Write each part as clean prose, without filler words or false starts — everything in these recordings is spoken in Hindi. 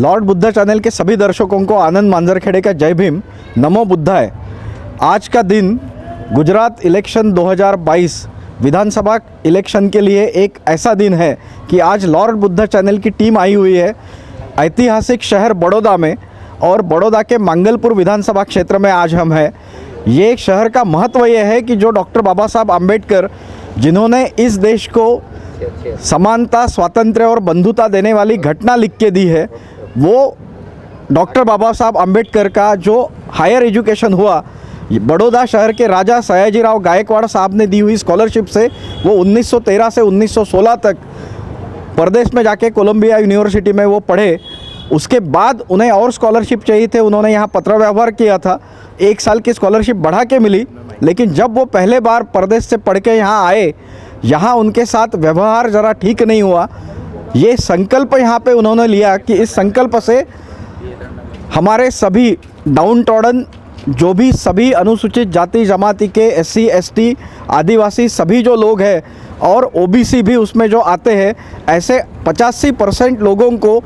लॉर्ड बुद्धा चैनल के सभी दर्शकों को आनंद मांजरखेड़े का जय भीम, नमो बुद्धाय। आज का दिन गुजरात इलेक्शन 2022 विधानसभा इलेक्शन के लिए एक ऐसा दिन है कि आज लॉर्ड बुद्धा चैनल की टीम आई हुई है ऐतिहासिक शहर बड़ौदा में, और बड़ौदा के मंगलपुर विधानसभा क्षेत्र में आज हम हैं। ये शहर का महत्व ये है कि जो डॉक्टर बाबा साहब आम्बेडकर, जिन्होंने इस देश को समानता, स्वातंत्र्य और बंधुता देने वाली घटना लिख के दी है, वो डॉक्टर बाबा साहब आम्बेडकर का जो हायर एजुकेशन हुआ बड़ौदा शहर के राजा सयाजीराव गायकवाड़ साहब ने दी हुई स्कॉलरशिप से, वो 1913 से 1916 तक परदेश में जाके कोलंबिया यूनिवर्सिटी में वो पढ़े। उसके बाद उन्हें और स्कॉलरशिप चाहिए थे, उन्होंने यहाँ पत्र व्यवहार किया था, 1 साल की स्कॉलरशिप बढ़ा के मिली। लेकिन जब वो पहले बार परदेश से पढ़ के यहाँ आए, यहाँ उनके साथ व्यवहार ज़रा ठीक नहीं हुआ। ये संकल्प यहाँ पे उन्होंने लिया कि इस संकल्प से हमारे सभी डाउन टॉर्डन, जो भी सभी अनुसूचित जाति जमाती के SC ST आदिवासी सभी जो लोग हैं और OBC भी उसमें जो आते हैं, ऐसे 85% लोगों को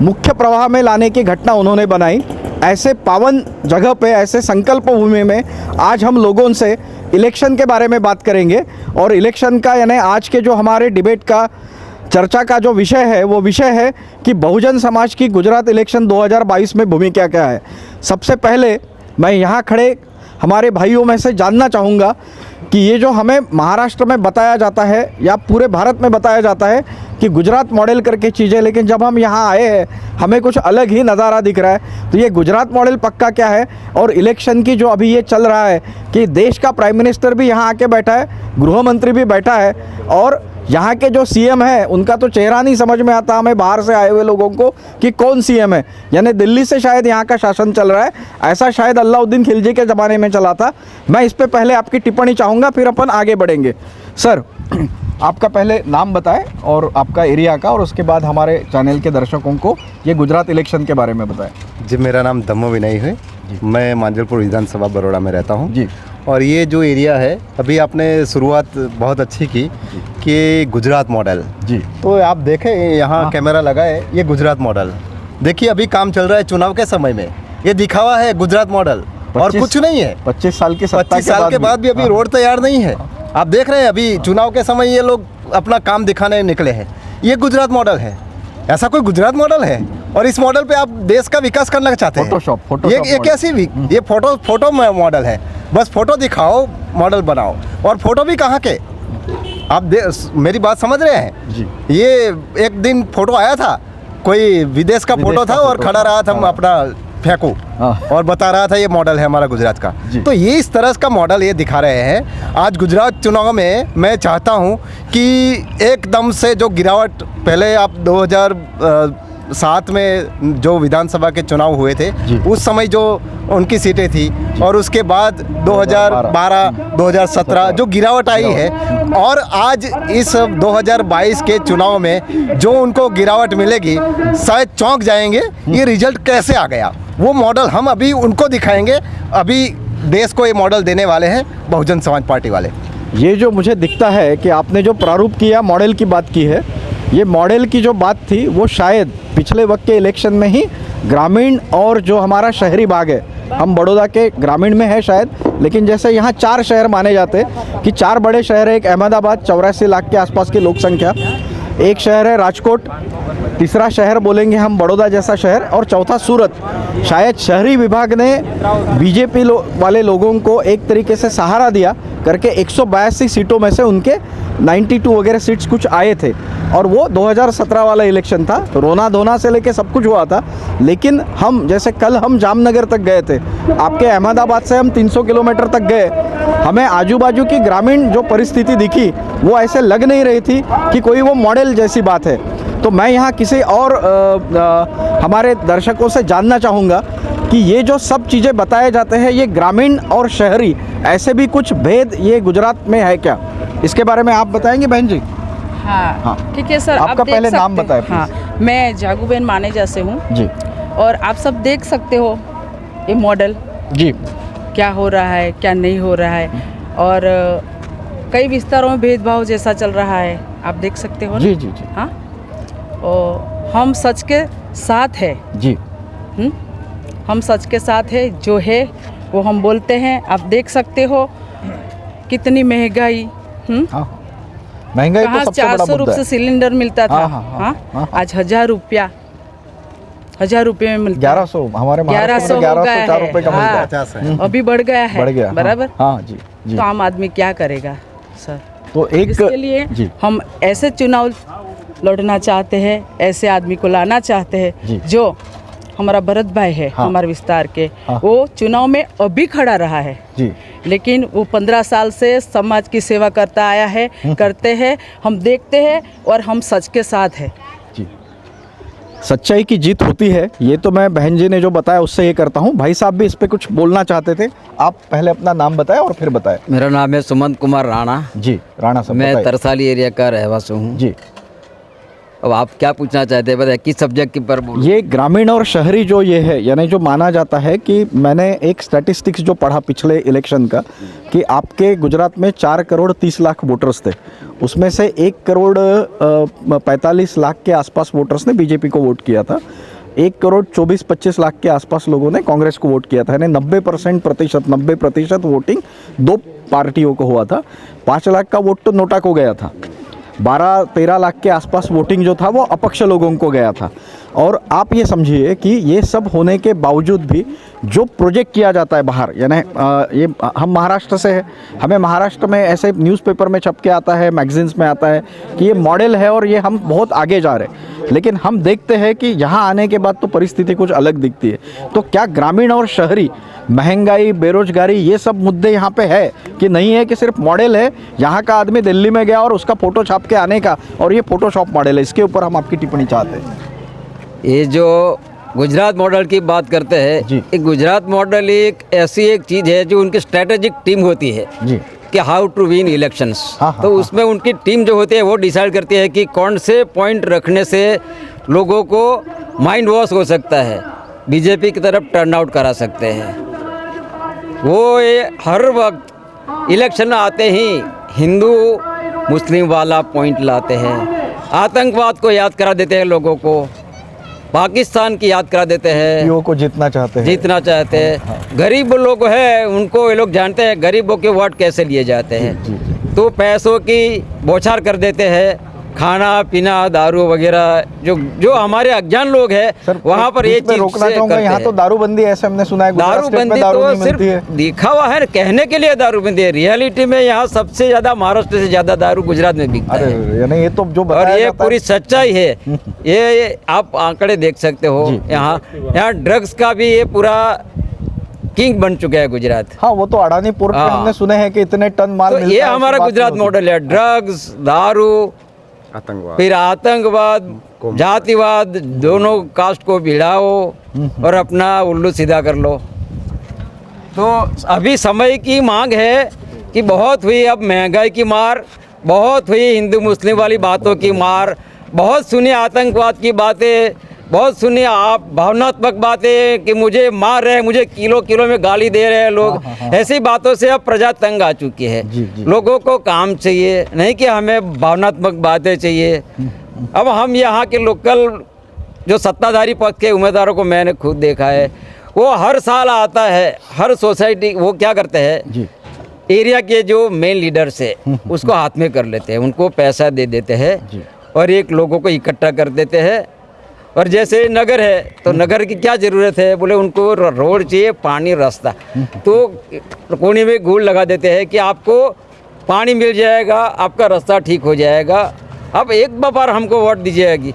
मुख्य प्रवाह में लाने की घटना उन्होंने बनाई। ऐसे पावन जगह पे, ऐसे संकल्प भूमि में आज हम लोगों से इलेक्शन के बारे में बात करेंगे। और इलेक्शन का यानी आज के जो हमारे डिबेट का, चर्चा का जो विषय है, वो विषय है कि बहुजन समाज की गुजरात इलेक्शन 2022 में भूमिका क्या है। सबसे पहले मैं यहाँ खड़े हमारे भाइयों में से जानना चाहूँगा कि ये जो हमें महाराष्ट्र में बताया जाता है या पूरे भारत में बताया जाता है कि गुजरात मॉडल करके चीज़ें, लेकिन जब हम यहाँ आए हैं हमें कुछ अलग ही नज़ारा दिख रहा है। तो ये गुजरात मॉडल पक्का क्या है, और इलेक्शन की जो अभी ये चल रहा है कि देश का प्राइम मिनिस्टर भी यहाँ आके बैठा है, गृह मंत्री भी बैठा है, और यहाँ के जो CM है उनका तो चेहरा नहीं समझ में आता हमें बाहर से आए हुए लोगों को कि कौन CM है। यानी दिल्ली से शायद यहाँ का शासन चल रहा है, ऐसा शायद अलाउद्दीन खिलजी के ज़माने में चला था। मैं इस पे पहले आपकी टिप्पणी चाहूँगा, फिर अपन आगे बढ़ेंगे। सर, आपका पहले नाम बताएं और आपका एरिया का, और उसके बाद हमारे चैनल के दर्शकों को ये गुजरात इलेक्शन के बारे में बताएं। जी, मेरा नाम धम्मो विनय है, मैं मांजलपुर विधानसभा बड़ौदा में रहता हूँ जी। और ये जो एरिया है, अभी आपने शुरुआत बहुत अच्छी की कि गुजरात मॉडल जी, तो आप देखें यहाँ कैमरा लगा है, ये गुजरात मॉडल देखिए अभी काम चल रहा है चुनाव के समय में, ये दिखावा है गुजरात मॉडल और कुछ नहीं है। 25 साल के 25 साल के बाद भी अभी रोड तैयार नहीं है। आप देख रहे हैं अभी चुनाव के समय ये लोग अपना काम दिखाने निकले हैं, ये गुजरात मॉडल है। ऐसा कोई गुजरात मॉडल है? और इस मॉडल पे आप देश का विकास करना चाहते हैं? फोटोशॉप ये कैसी भी, ये फोटो मॉडल है, बस फोटो दिखाओ, मॉडल बनाओ, और फोटो भी कहाँ के? आप मेरी बात समझ रहे हैं जी। ये एक दिन फोटो आया था, कोई विदेश का फोटो था और खड़ा रहा था अपना फेंको और बता रहा था ये मॉडल है हमारा गुजरात का। तो ये इस तरह का मॉडल ये दिखा रहे हैं। आज गुजरात चुनाव में मैं चाहता हूँ कि एकदम से जो गिरावट, पहले आप 2007 में जो विधानसभा के चुनाव हुए थे उस समय जो उनकी सीटें थी, और उसके बाद 2012 2017 जो गिरावट आई है, और आज इस 2022 के चुनाव में जो उनको गिरावट मिलेगी, शायद चौंक जाएंगे ये रिजल्ट कैसे आ गया। वो मॉडल हम अभी उनको दिखाएंगे। अभी देश को ये मॉडल देने वाले हैं बहुजन समाज पार्टी वाले। ये जो मुझे दिखता है कि आपने जो प्रारूप किया, मॉडल की बात की है, ये मॉडल की जो बात थी वो शायद पिछले वक्त के इलेक्शन में ही ग्रामीण और जो हमारा शहरी भाग है, हम बड़ौदा के ग्रामीण में है शायद, लेकिन जैसे यहाँ 4 शहर माने जाते हैं कि 4 बड़े शहर है। एक अहमदाबाद 84 लाख के आसपास की लोक संख्या, एक शहर है राजकोट, तीसरा शहर बोलेंगे हम बड़ौदा जैसा शहर, और चौथा सूरत। शायद शहरी विभाग ने बीजेपी वाले लोगों को एक तरीके से सहारा दिया करके 182 सीटों में से उनके 92 वगैरह सीट्स कुछ आए थे, और वो 2017 वाला इलेक्शन था, रोना धोना से लेके सब कुछ हुआ था। लेकिन हम जैसे कल हम जामनगर तक गए थे, आपके अहमदाबाद से हम 300 किलोमीटर तक गए, हमें आजू बाजू की ग्रामीण जो परिस्थिति दिखी वो ऐसे लग नहीं रही थी कि कोई वो मॉडल जैसी बात है। तो मैं यहाँ किसी और हमारे दर्शकों से जानना चाहूँगा कि ये जो सब चीज़ें बताए जाते हैं, ये ग्रामीण और शहरी, ऐसे भी कुछ भेद ये गुजरात में है क्या? इसके बारे में आप बताएंगे बहन जी? हाँ, ठीक है सर। आपका पहले नाम बताएं। हाँ, मैं जागूबेन मानेजा से हूँ जी, और आप सब देख सकते हो ये मॉडल जी, क्या हो रहा है, क्या नहीं हो रहा है, और कई विस्तारों में भेदभाव जैसा चल रहा है, आप देख सकते हो ना? जी जी जी। हाँ, और हम सच के साथ है। जी हम सच के साथ है, जो है वो हम बोलते हैं। आप देख सकते हो कितनी महंगाई। हाँ, महंगाई तो कहाँ सबसे बड़ा 400 मुद्दा रुपये से है। सिलेंडर मिलता था, हाँ। आज 1000 रुपये में मिलता है। 1100 हमारे महाराष्ट्र 1100 में हो गया 1104 रुपए का है। मिलता है। 50 है। अभी बढ़ गया है, बढ़ गया, बराबर। हाँ जी जी। तो आम आदमी क्या करेगा सर? तो एक इसके लिए जी हम ऐसे चुनाव लड़ना चाहते हैं, ऐसे आदमी को लाना चाहते जी। हैं जो हमारा भरत भाई है, हाँ। हमारे विस्तार के, हाँ। वो चुनाव में अभी खड़ा रहा है, जी लेकिन वो 15 साल से समाज की सेवा करता आया है, करते हैं, हम देखते हैं और हम सच के साथ हैं। जी। सच्चाई की जीत होती है, ये तो मैं बहन जी ने जो बताया उससे ये करता हूँ। भाई साहब भी इस पे कुछ बोलना चाहते थे, आप पहले अपना नाम बताएं और फिर बताएं। मेरा नाम है सुमंत कुमार राणा। जी राणा साहब मैं बताइए। तरसाली एरिया का रहवासी हूँ। जी अब आप क्या पूछना चाहते हैं, बताइए किस सब्जेक्ट के पर बोलूं? ये ग्रामीण और शहरी जो ये है, यानी जो माना जाता है कि मैंने एक स्टैटिस्टिक्स जो पढ़ा पिछले इलेक्शन का, कि आपके गुजरात में 4 करोड़ 30 लाख वोटर्स थे, उसमें से 1 करोड़ 45 लाख के आसपास वोटर्स ने बीजेपी को वोट किया था। 1 करोड़ 24-25 लाख के आसपास लोगों ने कांग्रेस को वोट किया था, यानी 90% वोटिंग 2 पार्टियों को हुआ था। 5 लाख का वोट तो नोटा को गया था। 12-13 लाख के आसपास वोटिंग जो था वो अपक्ष लोगों को गया था। और आप ये समझिए कि ये सब होने के बावजूद भी जो प्रोजेक्ट किया जाता है बाहर, यानी ये हम महाराष्ट्र से है, हमें महाराष्ट्र में ऐसे न्यूज़पेपर में छप के आता है, मैगजीन्स में आता है कि ये मॉडल है और ये हम बहुत आगे जा रहे हैं, लेकिन हम देखते हैं कि यहाँ आने के बाद तो परिस्थिति कुछ अलग दिखती है। तो क्या ग्रामीण और शहरी, महंगाई, बेरोजगारी, ये सब मुद्दे यहाँ पे है कि नहीं है कि सिर्फ मॉडल है, यहाँ का आदमी दिल्ली में गया और उसका फ़ोटो छाप के आने का, और ये फ़ोटोशॉप मॉडल है? इसके ऊपर हम आपकी टिप्पणी चाहते हैं। ये जो गुजरात मॉडल की बात करते हैं, जी। ये गुजरात मॉडल एक ऐसी एक चीज़ है जो उनकी स्ट्रेटेजिक टीम होती है जी कि हाउ टू विन इलेक्शंस। हाँ, हाँ, तो उसमें उनकी टीम जो होती है वो डिसाइड करती है कि कौन से पॉइंट रखने से लोगों को माइंड वॉश हो सकता है, बीजेपी की तरफ टर्न आउट करा सकते हैं। वो ये हर वक्त इलेक्शन आते ही हिंदू मुस्लिम वाला पॉइंट लाते हैं, आतंकवाद को याद करा देते हैं लोगों को, पाकिस्तान की याद करा देते हैं, पीओ को जीतना चाहते हैं। जीतना चाहते हैं। गरीब लोग हैं, उनको ये लोग जानते हैं गरीबों के वोट कैसे लिए जाते हैं। जी, जी। तो पैसों की बौछार कर देते हैं, खाना पीना दारू वगैरह, जो हमारे अज्ञान लोग हैं वहाँ पर ये बीच में चीज रोकना से चाहूंगा, करते यहाँ हैं। तो दारूबंदी ऐसे हमने सुना है, गुजरात स्टेट में दारूबंदी दारू तो नहीं मिलती है। सिर्फ दिखा हुआ है, कहने के लिए दारूबंदी है। रियलिटी में यहाँ सबसे ज्यादा, महाराष्ट्र से ज्यादा दारू गुजरात में बिकता अरे है। यानी ये तो जो और बताया ये जाता पूरी है। सच्चाई है। ये आप आंकड़े देख सकते हो। जी। यहाँ ड्रग्स का भी ये पूरा किंग बन चुका है गुजरात। हाँ, वो तो अडानी पोर्ट पे हाँ। हमने सुने हैं कि इतने टन माल तो मिलता ये है, उसकी हमारा बात गुजरात नहीं होती। मॉडल है। ड्रग्स, दारू, आतंकवाद। फिर आतंकवाद, जातिवाद, दोनों कास्ट को भिड़ाओ और अपना उल्लू सीधा कर लो। तो अभी समय की मांग है कि बहुत हुई अब महंगाई की मार, बहुत हुई हिंदू मुस्लिम वाली बातों की मार, बहुत सुनी आतंकवाद की बातें, बहुत सुनी आप भावनात्मक बातें कि मुझे मार रहे हैं, मुझे किलो किलो में गाली दे रहे हैं लोग। ऐसी बातों से अब प्रजा तंग आ चुकी है। जी, जी। लोगों को काम चाहिए, नहीं कि हमें भावनात्मक बातें चाहिए। अब हम यहाँ के लोकल जो सत्ताधारी पक्ष के उम्मीदवारों को मैंने खुद देखा है, वो हर साल आता है, हर सोसाइटी वो क्या करते हैं, जी एरिया के जो मेन लीडर्स है उसको हाथ में कर लेते हैं, उनको पैसा दे देते जी। हैं और एक लोगों को इकट्ठा कर देते हैं। और जैसे नगर है तो नगर की क्या ज़रूरत है, बोले उनको रोड चाहिए, पानी, रास्ता, तो कोने में गुड़ लगा देते हैं कि आपको पानी मिल जाएगा, आपका रास्ता ठीक हो जाएगा, अब एक बार हमको वोट दीजिएगी।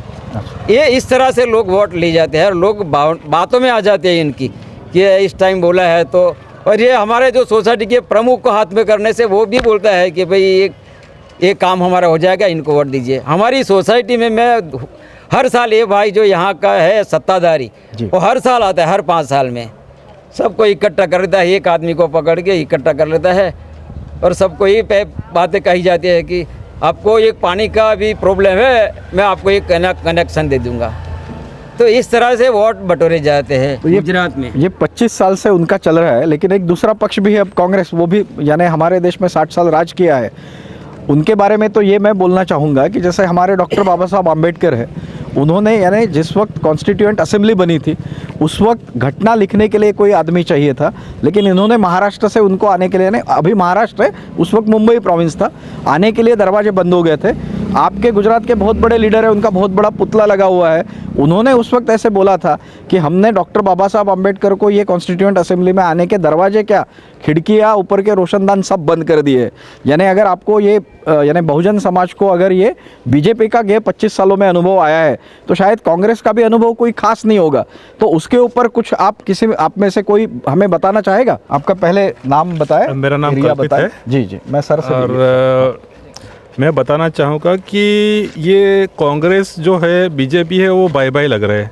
ये इस तरह से लोग वोट ले जाते हैं और लोग बातों में आ जाते हैं इनकी कि इस टाइम बोला है तो। और ये हमारे जो सोसाइटी के प्रमुख को हाथ में करने से वो भी बोलता है कि भाई ये काम हमारा हो जाएगा, इनको वोट दीजिए। हमारी सोसाइटी में मैं हर साल ये भाई जो यहाँ का है सत्ताधारी, वो हर साल आता है, हर 5 साल में सबको इकट्ठा कर लेता है, एक आदमी को पकड़ के इकट्ठा कर लेता है और सबको ये बातें कही जाती है कि आपको एक पानी का भी प्रॉब्लम है, मैं आपको एक कनेक्शन दे दूंगा। तो इस तरह से वोट बटोरे जाते हैं तो ये गुजरात में। ये 25 साल से उनका चल रहा है, लेकिन एक दूसरा पक्ष भी है अब कांग्रेस, वो भी यानी हमारे देश में 60 साल राज किया है। उनके बारे में तो ये मैं बोलना चाहूँगा कि जैसे हमारे डॉक्टर बाबा साहब आम्बेडकर है, उन्होंने यानी जिस वक्त कॉन्स्टिट्यूएंट असेंबली बनी थी उस वक्त घटना लिखने के लिए कोई आदमी चाहिए था, लेकिन इन्होंने महाराष्ट्र से उनको आने के लिए, यानी अभी महाराष्ट्र है, उस वक्त मुंबई प्रोविंस था, आने के लिए दरवाजे बंद हो गए थे। आपके गुजरात के बहुत बड़े लीडर है, उनका बहुत बड़ा पुतला लगा हुआ है, उन्होंने उस वक्त ऐसे बोला था कि हमने डॉक्टर बाबा साहब अम्बेडकर को ये कॉन्स्टिट्यूएंट असेंबली में आने के दरवाजे क्या, खिड़कियाँ, ऊपर के रोशनदान सब बंद कर दिए। यानी अगर आपको ये यानी बहुजन समाज को अगर ये बीजेपी का गए 25 सालों में अनुभव आया है तो शायद कांग्रेस का भी अनुभव कोई खास नहीं होगा। तो उसके ऊपर कुछ आप में से कोई हमें बताना चाहेगा? आपका पहले नाम बताएं। मेरा नाम एरिया कल्पित बताएं। है। जी जी, मैं सर से और मैं बताना चाहूँगा कि ये कांग्रेस जो है, बीजेपी है, वो बाय बाय लग रहे हैं।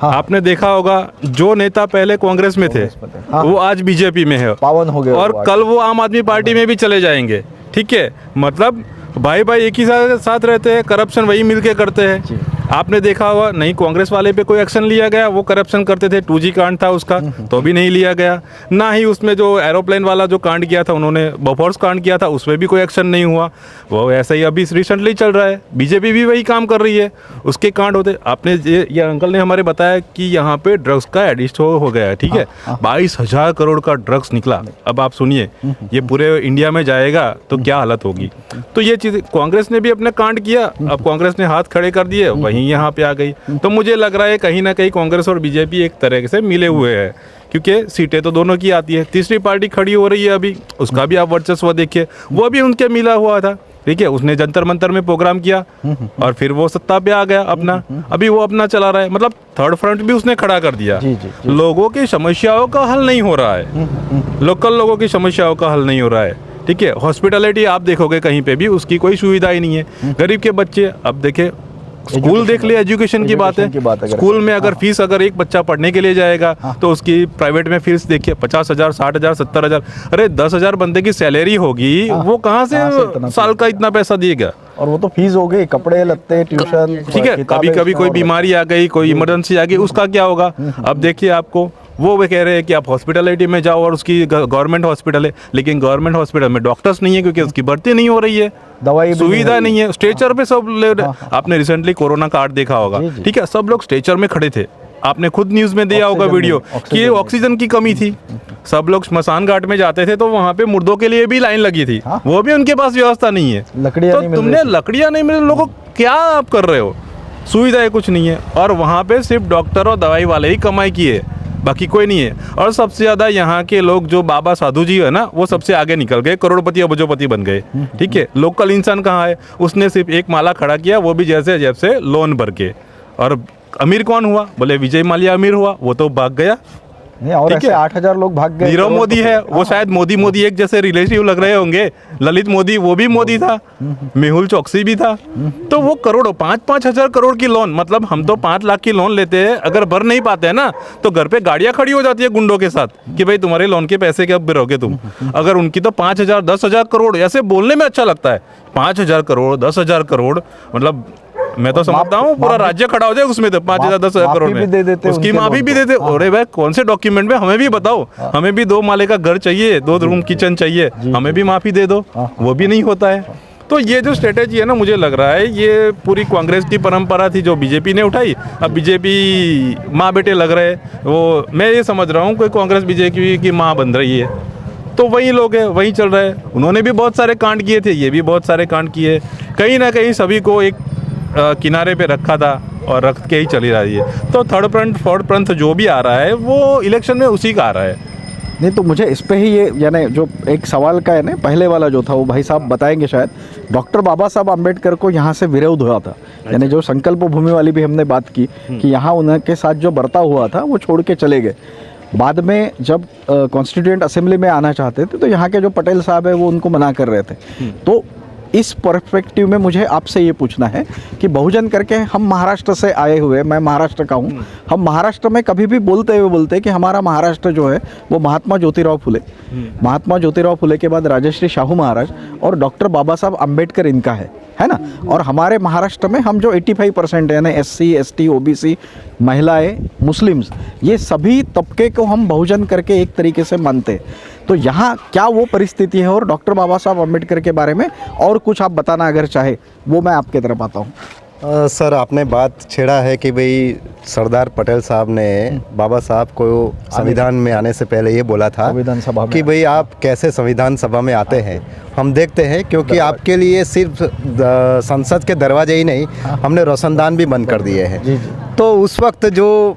हाँ। आपने आपने देखा होगा जो नेता पहले कांग्रेस में थे हाँ। वो आज बीजेपी में है, पावन हो गए और वो आज। कल वो आम आदमी पार्टी में भी चले जाएंगे। ठीक है, मतलब भाई भाई एक ही साथ रहते हैं, करप्शन वही मिलके करते हैं। आपने देखा होगा नहीं कांग्रेस वाले पे कोई एक्शन लिया गया, वो करप्शन करते थे, 2G कांड था उसका तो भी नहीं लिया गया, ना ही उसमें जो एरोप्लेन वाला जो कांड किया था उन्होंने, बोफोर्स कांड किया था, उसमें भी कोई एक्शन नहीं हुआ। वो ऐसा ही अभी रिसेंटली चल रहा है, बीजेपी भी वही काम कर रही है, उसके कांड होते। आपने ये अंकल ने हमारे बताया कि यहाँ पे ड्रग्स का एडिक्ट हो गया है। ठीक है, 22,000 करोड़ का ड्रग्स निकला। अब आप सुनिए, ये पूरे इंडिया में जाएगा तो क्या हालत होगी। तो ये चीज़ कांग्रेस ने भी अपने कांड किया, अब कांग्रेस ने हाथ खड़े कर दिए, वहीं यहाँ पे आ गई। तो मुझे लग रहा है कहीं ना कहीं कांग्रेस और बीजेपी एक तरह से मिले हुए हैं, क्योंकि सीटें तो दोनों की आती है। तीसरी पार्टी खड़ी हो रही है अभी, उसका भी आप वर्चस्व देखिए, वो भी उनके मिला हुआ था। ठीक है, उसने जंतर मंतर में प्रोग्राम किया और फिर वो सत्ता पे आ गया अपना, अभी वो अपना चला रहा है। मतलब थर्ड फ्रंट भी उसने खड़ा कर दिया। लोगों की समस्याओं का हल नहीं हो रहा है, लोकल लोगों की समस्याओं का हल नहीं हो रहा है। ठीक है, हॉस्पिटलिटी आप देखोगे कहीं पे भी उसकी कोई सुविधा ही नहीं है। गरीब के बच्चे, अब देखे स्कूल देख ले, एजुकेशन की बात है, स्कूल में अगर फीस अगर एक बच्चा पढ़ने के लिए जाएगा तो उसकी प्राइवेट में फीस देखिए 50,000, 60,000, 70,000। अरे 10,000 बंदे की सैलरी होगी, वो कहाँ से साल का इतना पैसा दिएगा? और वो तो फीस हो गई, कपड़े लत्ते, ट्यूशन। ठीक है, कभी कभी कोई बीमारी आ गई, कोई इमरजेंसी आ गई, उसका क्या होगा? अब देखिए आपको वो कह रहे हैं कि आप हॉस्पिटलिटी में जाओ, और उसकी गवर्नमेंट हॉस्पिटल है, लेकिन गवर्नमेंट हॉस्पिटल में डॉक्टर्स नहीं है क्योंकि उसकी भर्ती नहीं हो रही है, दवाई सुविधा नहीं है, स्ट्रेचर पे सब ले रहे। आपने रिसेंटली कोरोना कार्ड देखा होगा। ठीक है, सब लोग स्ट्रेचर में खड़े थे, आपने खुद न्यूज़ में दिया होगा वीडियो कि ऑक्सीजन की कमी थी। सब लोग स्मशान घाट में जाते थे तो वहाँ पे मुर्दों के लिए भी लाइन लगी थी, वो भी उनके पास व्यवस्था नहीं है। लकड़ियाँ नहीं मिल रही तुमने लकड़ियाँ नहीं मिल, लोगों को क्या आप कर रहे हो? सुविधाएं कुछ नहीं है, और वहाँ पे सिर्फ डॉक्टर और दवाई वाले ही कमाई किए, बाकी कोई नहीं है। और सबसे ज़्यादा यहाँ के लोग जो बाबा साधु जी है ना, वो सबसे आगे निकल गए, करोड़पति अबजोपति बन गए। ठीक है, लोकल इंसान कहाँ है? उसने सिर्फ एक माला खड़ा किया, वो भी जैसे जैसे लोन भर के। और अमीर कौन हुआ? बोले विजय माल्या अमीर हुआ, वो तो भाग गया। नहीं, और ऐसे 8,000 लोग भाग गए। नीरव मोदी है, वो शायद मोदी एक जैसे रिलेटिव लग रहे होंगे। ललित मोदी, वो भी मोदी था। मेहुल चौकसी भी था। तो वो करोड़ों, 5-5 हजार करोड़ की लोन, मतलब हम तो 5 लाख की लोन लेते हैं, अगर भर नहीं पाते हैं ना तो घर पे गाड़ियां खड़ी हो जाती है गुंडों के साथ कि भाई तुम्हारे लोन के पैसे कब भरोगे तुम। अगर उनकी तो 5,000, 10,000 करोड़, ऐसे बोलने में अच्छा लगता है, 5,000 करोड़, 10,000 करोड़, मतलब मैं तो समझता हूँ पूरा राज्य खड़ा हो जाए उसमें, तो 5,000, 10,000 करोड़ में उसकी माफी भी देते। अरे भाई कौन से डॉक्यूमेंट में, हमें भी बताओ, हमें भी 2 माले का घर चाहिए, 2 रूम किचन चाहिए, हमें भी माफी दे दो, वो भी नहीं होता है। तो ये जो स्ट्रेटेजी है ना, मुझे लग रहा है ये पूरी कांग्रेस की परंपरा थी जो बीजेपी ने उठाई। अब बीजेपी माँ बेटे लग रहे हैं, वो मैं ये समझ रहा हूँ कोई कांग्रेस बीजेपी की माँ बन रही है, तो वही लोग हैं, वही चल रहा है। उन्होंने भी बहुत सारे कांड किए थे, ये भी बहुत सारे कांड किए, कहीं ना कहीं सभी को एक किनारे पे रखा था और रख के ही चली रही है। तो थर्ड फ्रंट, फोर्थ फ्रंट जो भी आ रहा है वो इलेक्शन में उसी का आ रहा है। नहीं, तो मुझे इस पे ही ये यानी जो एक सवाल का है ना, पहले वाला जो था वो भाई साहब बताएंगे शायद। डॉक्टर बाबा साहब अम्बेडकर को यहाँ से विरोध हुआ था, यानी जो संकल्प भूमि वाली भी हमने बात की कि यहाँ उनके साथ जो बर्ताव हुआ था वो छोड़ के चले गए। बाद में जब कॉन्स्टिट्यूएंट असेंबली में आना चाहते थे तो यहाँ के जो पटेल साहब है वो उनको मना कर रहे थे। तो इस पर्सपेक्टिव में मुझे आपसे ये पूछना है कि बहुजन करके हम महाराष्ट्र से आए हुए, मैं महाराष्ट्र का हूँ, हम महाराष्ट्र में कभी भी बोलते हैं कि हमारा महाराष्ट्र जो है वो महात्मा ज्योतिराव फुले के बाद राजश्री शाहू महाराज और डॉक्टर बाबा साहब अम्बेडकर इनका है ना। और हमारे महाराष्ट्र में हम जो 85% है यानी SC, ST, OBC, महिलाएं, मुस्लिम्स, ये सभी तबके को हम बहुजन करके एक तरीके से मानते हैं। तो यहाँ क्या वो परिस्थिति है? और डॉक्टर बाबा साहब अम्बेडकर के बारे में और कुछ आप बताना अगर चाहे, वो मैं आपके तरफ आता हूँ। सर आपने बात छेड़ा है कि भाई सरदार पटेल साहब ने बाबा साहब को संविधान में आने से पहले ये बोला था संविधान सभा में कि भाई आप कैसे संविधान सभा में आते हैं। हम देखते हैं क्योंकि आपके लिए सिर्फ संसद के दरवाजे ही नहीं, हमने रोशनदान भी बंद कर दिए हैं। जी जी तो उस वक्त जो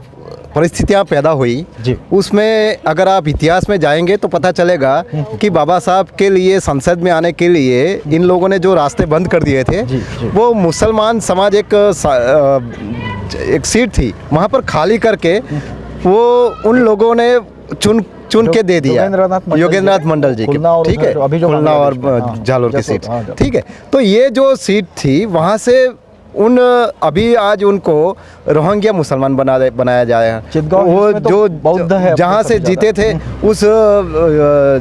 परिस्थितियाँ पैदा हुई जी। उसमें अगर आप इतिहास में जाएंगे तो पता चलेगा कि बाबा साहब के लिए संसद में आने के लिए इन लोगों ने जो रास्ते बंद कर दिए थे जी, जी। वो मुसलमान समाज एक सीट थी वहाँ पर खाली करके वो उन लोगों ने चुन के दे दिया योगेंद्रनाथ मंडल जी के, ठीक है, खुलना और जालोर की सीट, ठीक है। तो ये जो सीट थी वहाँ से अभी आज उनको रोहिंग्या मुसलमान बनाया जाए, वो जो बौद्ध है जहाँ से जीते थे उस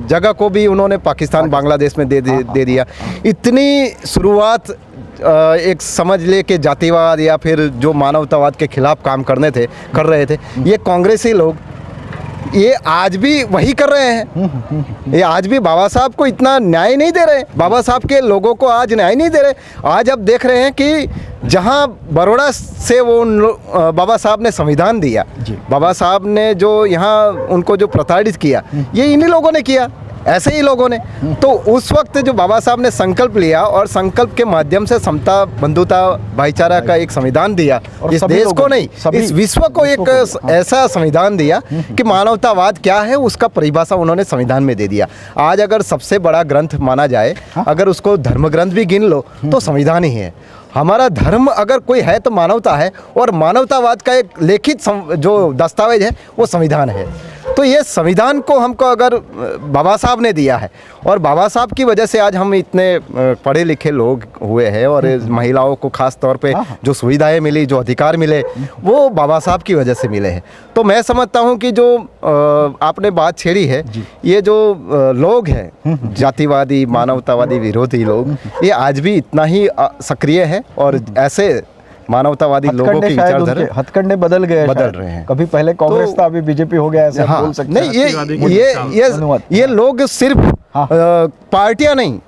जगह को भी उन्होंने पाकिस्तान बांग्लादेश में दे दिया। इतनी शुरुआत एक समझ ले के जातिवाद या फिर जो मानवतावाद के खिलाफ काम कर रहे थे ये कांग्रेसी लोग, ये आज भी वही कर रहे हैं। ये आज भी बाबा साहब को इतना न्याय नहीं दे रहे, बाबा साहब के लोगों को आज न्याय नहीं दे रहे। आज अब देख रहे हैं कि जहां बड़ौदा से वो बाबा साहब ने संविधान दिया, बाबा साहब ने जो यहाँ उनको जो प्रताड़ित किया ये इन्हीं लोगों ने किया, ऐसे ही लोगों ने। तो उस वक्त जो बाबा साहब ने संकल्प लिया और संकल्प के माध्यम से समता, बंधुता, भाईचारा का एक संविधान दिया, इस देश को नहीं इस विश्व को एक ऐसा संविधान दिया कि मानवतावाद क्या है उसका परिभाषा उन्होंने संविधान में दे दिया। आज अगर सबसे बड़ा ग्रंथ माना जाए, अगर उसको धर्म ग्रंथ भी गिन लो तो संविधान ही है। हमारा धर्म अगर कोई है तो मानवता है, और मानवतावाद का एक लिखित जो दस्तावेज है वो संविधान है। तो ये संविधान को हमको अगर बाबा साहब ने दिया है और बाबा साहब की वजह से आज हम इतने पढ़े लिखे लोग हुए हैं और महिलाओं को खास तौर पे जो सुविधाएं मिली, जो अधिकार मिले, वो बाबा साहब की वजह से मिले हैं। तो मैं समझता हूँ कि जो आपने बात छेड़ी है, ये जो लोग हैं जातिवादी, मानवतावादी, विरोधी लोग, ये आज भी इतना ही सक्रिय है और ऐसे मानवतावादी लोगों की विचारधारा, हथकंडे बदल रहे हैं। कभी पहले कांग्रेस था, अभी बीजेपी हो गया, ऐसा बोल सकते हैं। नहीं, ये लोग सिर्फ पार्टियां नहीं,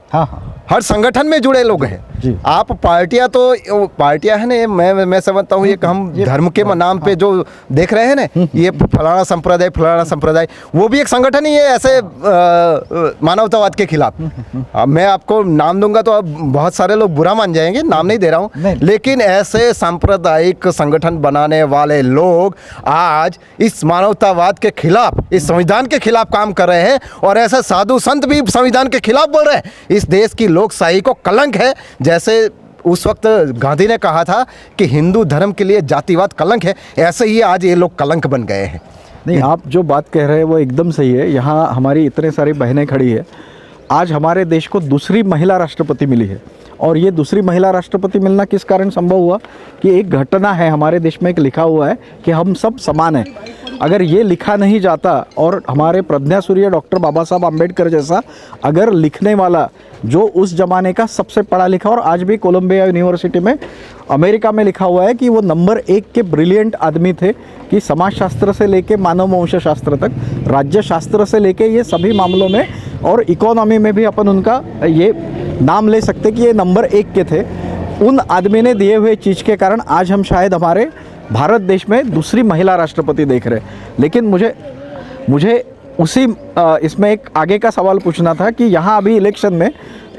हर संगठन में जुड़े लोग हैं। आप पार्टियां तो पार्टियां है ना, मैं समझता हूँ ये हम धर्म के नाम पे जो देख रहे हैं ना, ये फलाना संप्रदाय, वो भी एक संगठन ही है ऐसे मानवतावाद के खिलाफ। मैं आपको नाम दूंगा तो अब बहुत सारे लोग बुरा मान जाएंगे, नाम नहीं दे रहा हूँ, लेकिन ऐसे सांप्रदायिक संगठन बनाने वाले लोग आज इस मानवतावाद के खिलाफ, इस संविधान के खिलाफ काम कर रहे हैं। और ऐसे साधु संत भी संविधान के खिलाफ बोल रहे हैं। इस देश की लोकशाही को कलंक है। जैसे उस वक्त गांधी ने कहा था कि हिंदू धर्म के लिए जातिवाद कलंक है, ऐसे ही आज ये लोग कलंक बन गए हैं। नहीं, आप जो बात कह रहे हैं वो एकदम सही है। यहाँ हमारी इतने सारी बहनें खड़ी है। आज हमारे देश को दूसरी महिला राष्ट्रपति मिली है, और ये दूसरी महिला राष्ट्रपति मिलना किस कारण संभव हुआ कि एक घटना है हमारे देश में, एक लिखा हुआ है कि हम सब समान हैं। अगर ये लिखा नहीं जाता और हमारे प्रज्ञा सूर्य डॉक्टर बाबा साहब आम्बेडकर जैसा अगर लिखने वाला, जो उस ज़माने का सबसे पढ़ा लिखा, और आज भी कोलंबिया यूनिवर्सिटी में अमेरिका में लिखा हुआ है कि वो नंबर 1 के ब्रिलियंट आदमी थे, कि समाजशास्त्र से लेके मानव वंशशास्त्र तक, राज्यशास्त्र से लेके ये सभी मामलों में, और इकोनॉमी में भी अपन उनका ये नाम ले सकते कि ये नंबर 1 के थे। उन आदमी ने दिए हुए चीज़ के कारण आज हम शायद हमारे भारत देश में दूसरी महिला राष्ट्रपति देख रहे हैं। लेकिन मुझे उसी इसमें एक आगे का सवाल पूछना था कि यहाँ अभी इलेक्शन में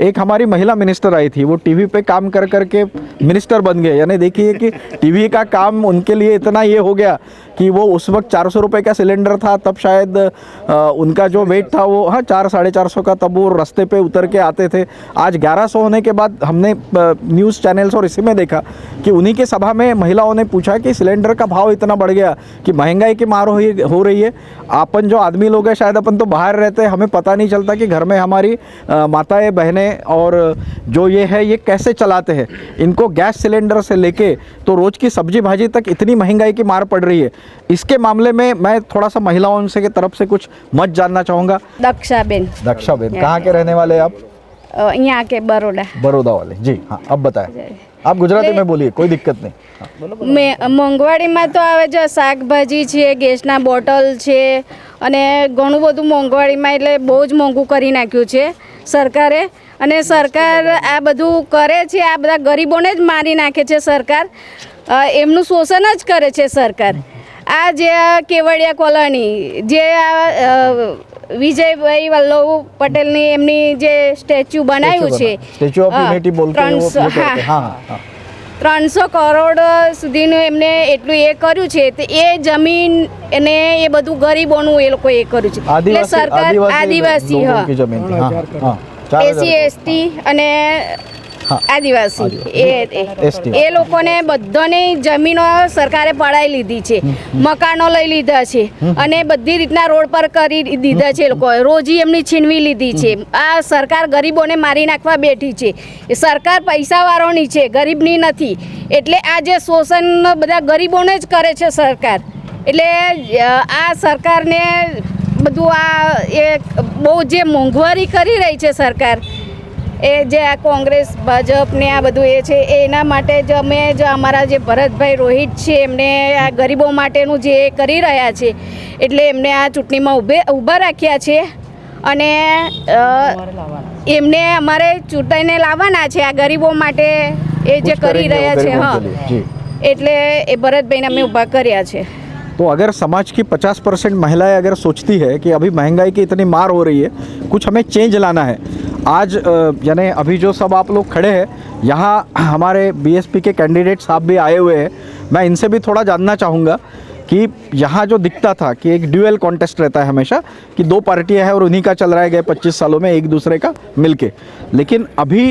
एक हमारी महिला मिनिस्टर आई थी, वो टीवी पे काम कर के मिनिस्टर बन गए। यानी देखिए कि टीवी का काम उनके लिए इतना ये हो गया कि वो उस वक्त 400 रुपये का सिलेंडर था, तब शायद उनका जो वेट था वो 400-450 का, तब वो रास्ते पे उतर के आते थे। आज 1100 होने के बाद हमने न्यूज़ चैनल्स और इसी में देखा कि उन्हीं के सभा में महिलाओं ने पूछा कि सिलेंडर का भाव इतना बढ़ गया कि महंगाई की मार हो रही है। अपन जो आदमी लोग हैं, शायद अपन तो बाहर रहते हैं, हमें पता नहीं चलता कि घर में हमारी माताएँ, बहनें और जो ये है ये कैसे चलाते हैं। इनको गैस सिलेंडर से लेके तो रोज़ की सब्जी भाजी तक इतनी महंगाई की मार पड़ रही है। इसके मामले में मैं थोड़ा सा महिलाओं से की तरफ से कुछ मत जानना चाहूँगा। दक्षाबेन, कहाँ के रहने वाले आप? यहाँ के बड़ौदा वाले। जी हाँ, अब बताएं। आप गुजराती में बोलिए, कोई दिक्कत नहीं। મોંઘવારીમાં તો આવે છે, શાકભાજી છે, ગેસના બોટલ છે, અને ઘણું બધું મોંઘવારીમાં, એટલે બહુ જ મોંઘું કરી નાખ્યું છે સરકારે. અને સરકાર આ બધું કરે છે, આ બધા ગરીબોને જ મારી નાખે છે સરકાર, એમનું શોષણ જ કરે છે સરકાર. આ જે કેવડિયા કોલોની જે વિજયભાઈ વલ્લભ પટેલની એમની જે સ્ટેચ્યુ બનાવ્યું છે, સ્ટેચ્યુ ઓફ યુનિટી બોલતે હૈ વો, હા હા 300 કરોડ સુધીનું એમને એટલું એ કર્યું છે, તો એ જમીન અને એ બધું ગરીબોનું એ લોકો એ કર્યું છે. એટલે સરકાર આદિવાસી એસસી એસટી અને આદિવાસી એ લોકોને બધાની જમીનો સરકારે પડાવી લીધી છે, મકાનો લઈ લીધા છે અને બધી રીતના રોડ પર કરી દીધા છે. એ લોકો રોજી એમની છીનવી લીધી છે. આ સરકાર ગરીબોને મારી નાખવા બેઠી છે. એ સરકાર પૈસાવાળોની છે, ગરીબની નથી. એટલે આ જે શોષણ બધા ગરીબોને જ કરે છે સરકાર. એટલે આ સરકારને બધું આ એ બહુ જે મોંઘવારી કરી રહી છે સરકાર, એ જે આ કોંગ્રેસ ભાજપ ને આ બધું એ છે, એના માટે જ અમે જો અમારા જે ભરતભાઈ રોહિત છે એમને આ ગરીબો માટેનું જે કરી રહ્યા છે, એટલે એમને આ ચૂંટણીમાં ઊભા રાખ્યા છે અને એમને અમારે ચૂંટાઈને લાવવાના છે આ ગરીબો માટે એ જે કરી રહ્યા છે. હા, એટલે એ ભરતભાઈને અમે ઊભા કર્યા છે. तो अगर समाज की 50% महिलाएं अगर सोचती है कि अभी महंगाई की इतनी मार हो रही है, कुछ हमें चेंज लाना है, आज यानी अभी जो सब आप लोग खड़े हैं यहाँ, हमारे बीएसपी के कैंडिडेट साहब भी आए हुए हैं. मैं इनसे भी थोड़ा जानना चाहूँगा कि यहाँ जो दिखता था कि एक ड्यूअल कॉन्टेस्ट रहता है हमेशा, कि दो पार्टियाँ हैं और उन्हीं का चल रहा है गए 25 सालों में एक दूसरे का मिलके, लेकिन अभी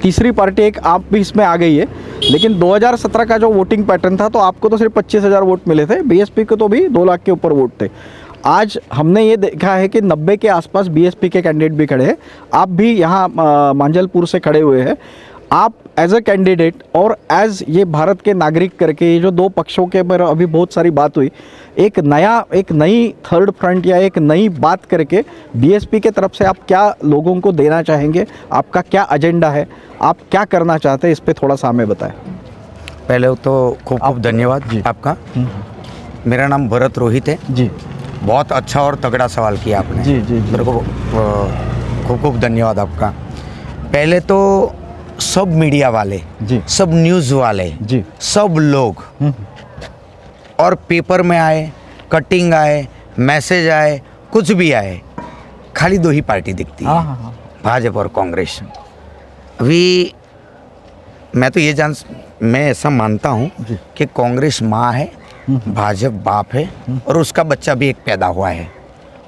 तीसरी पार्टी एक आप भी इसमें आ गई है. लेकिन 2017 का जो वोटिंग पैटर्न था, तो आपको तो सिर्फ 25,000 वोट मिले थे, बीएसपी को तो भी 2 लाख के ऊपर वोट थे. आज हमने ये देखा है कि 90 के आसपास बीएसपी के कैंडिडेट भी खड़े हैं. आप भी यहाँ मांजलपुर से खड़े हुए हैं. आप एज अ कैंडिडेट और एज ये भारत के नागरिक करके, ये जो दो पक्षों के पर अभी बहुत सारी बात हुई, एक नई थर्ड फ्रंट या एक नई बात करके बीएसपी के तरफ से आप क्या लोगों को देना चाहेंगे? आपका क्या एजेंडा है? आप क्या करना चाहते हैं? इस पे थोड़ा सा हमें बताएं. पहले तो खूब खूब धन्यवाद जी आपका. मेरा नाम भरत रोहित है जी. बहुत अच्छा और तगड़ा सवाल किया आपने जी जी जी. मेरे को खूब खूब धन्यवाद आपका. पहले तो सब मीडिया वाले जी, सब न्यूज़ वाले जी, सब लोग और पेपर में आए, कटिंग आए, मैसेज आए, कुछ भी आए, खाली 2 ही पार्टी दिखती है, भाजपा और कांग्रेस. अभी मैं ऐसा मानता हूँ कि कांग्रेस माँ है, भाजपा बाप है, और उसका बच्चा भी एक पैदा हुआ है,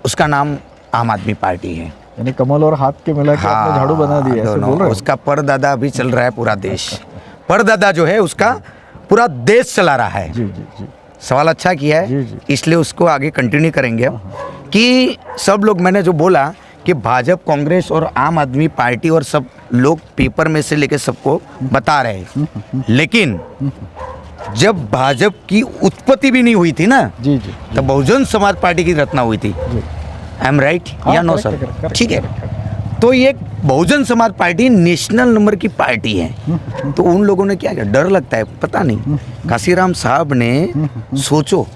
उसका नाम आम आदमी पार्टी है. यानी कमल और हाथ के मिला के आपने झाड़ू बना दिया, ऐसे बोल रहे हो? उसका परदादा अभी चल रहा है पूरा देश. परदादा जो है उसका पूरा देश चला रहा है. जी जी जी. सवाल अच्छा किया है, इसलिए उसको आगे कंटिन्यू करेंगे हम. कि सब लोग, मैंने जो बोला कि भाजपा, कांग्रेस और आम आदमी पार्टी और सब लोग पेपर में से लेके सबको बता रहे हैं, लेकिन जब भाजपा की उत्पत्ति भी नहीं हुई थी ना, जी जी, तब बहुजन समाज पार्टी की रचना हुई थी. आई एम राइट या नो सर? ठीक है. तो ये Bahujan Samaj party national number की पार्टी है. तो उन लोगों ने क्या किया, डर लगता है, पता नहीं. काशीराम साहब ने सोचो,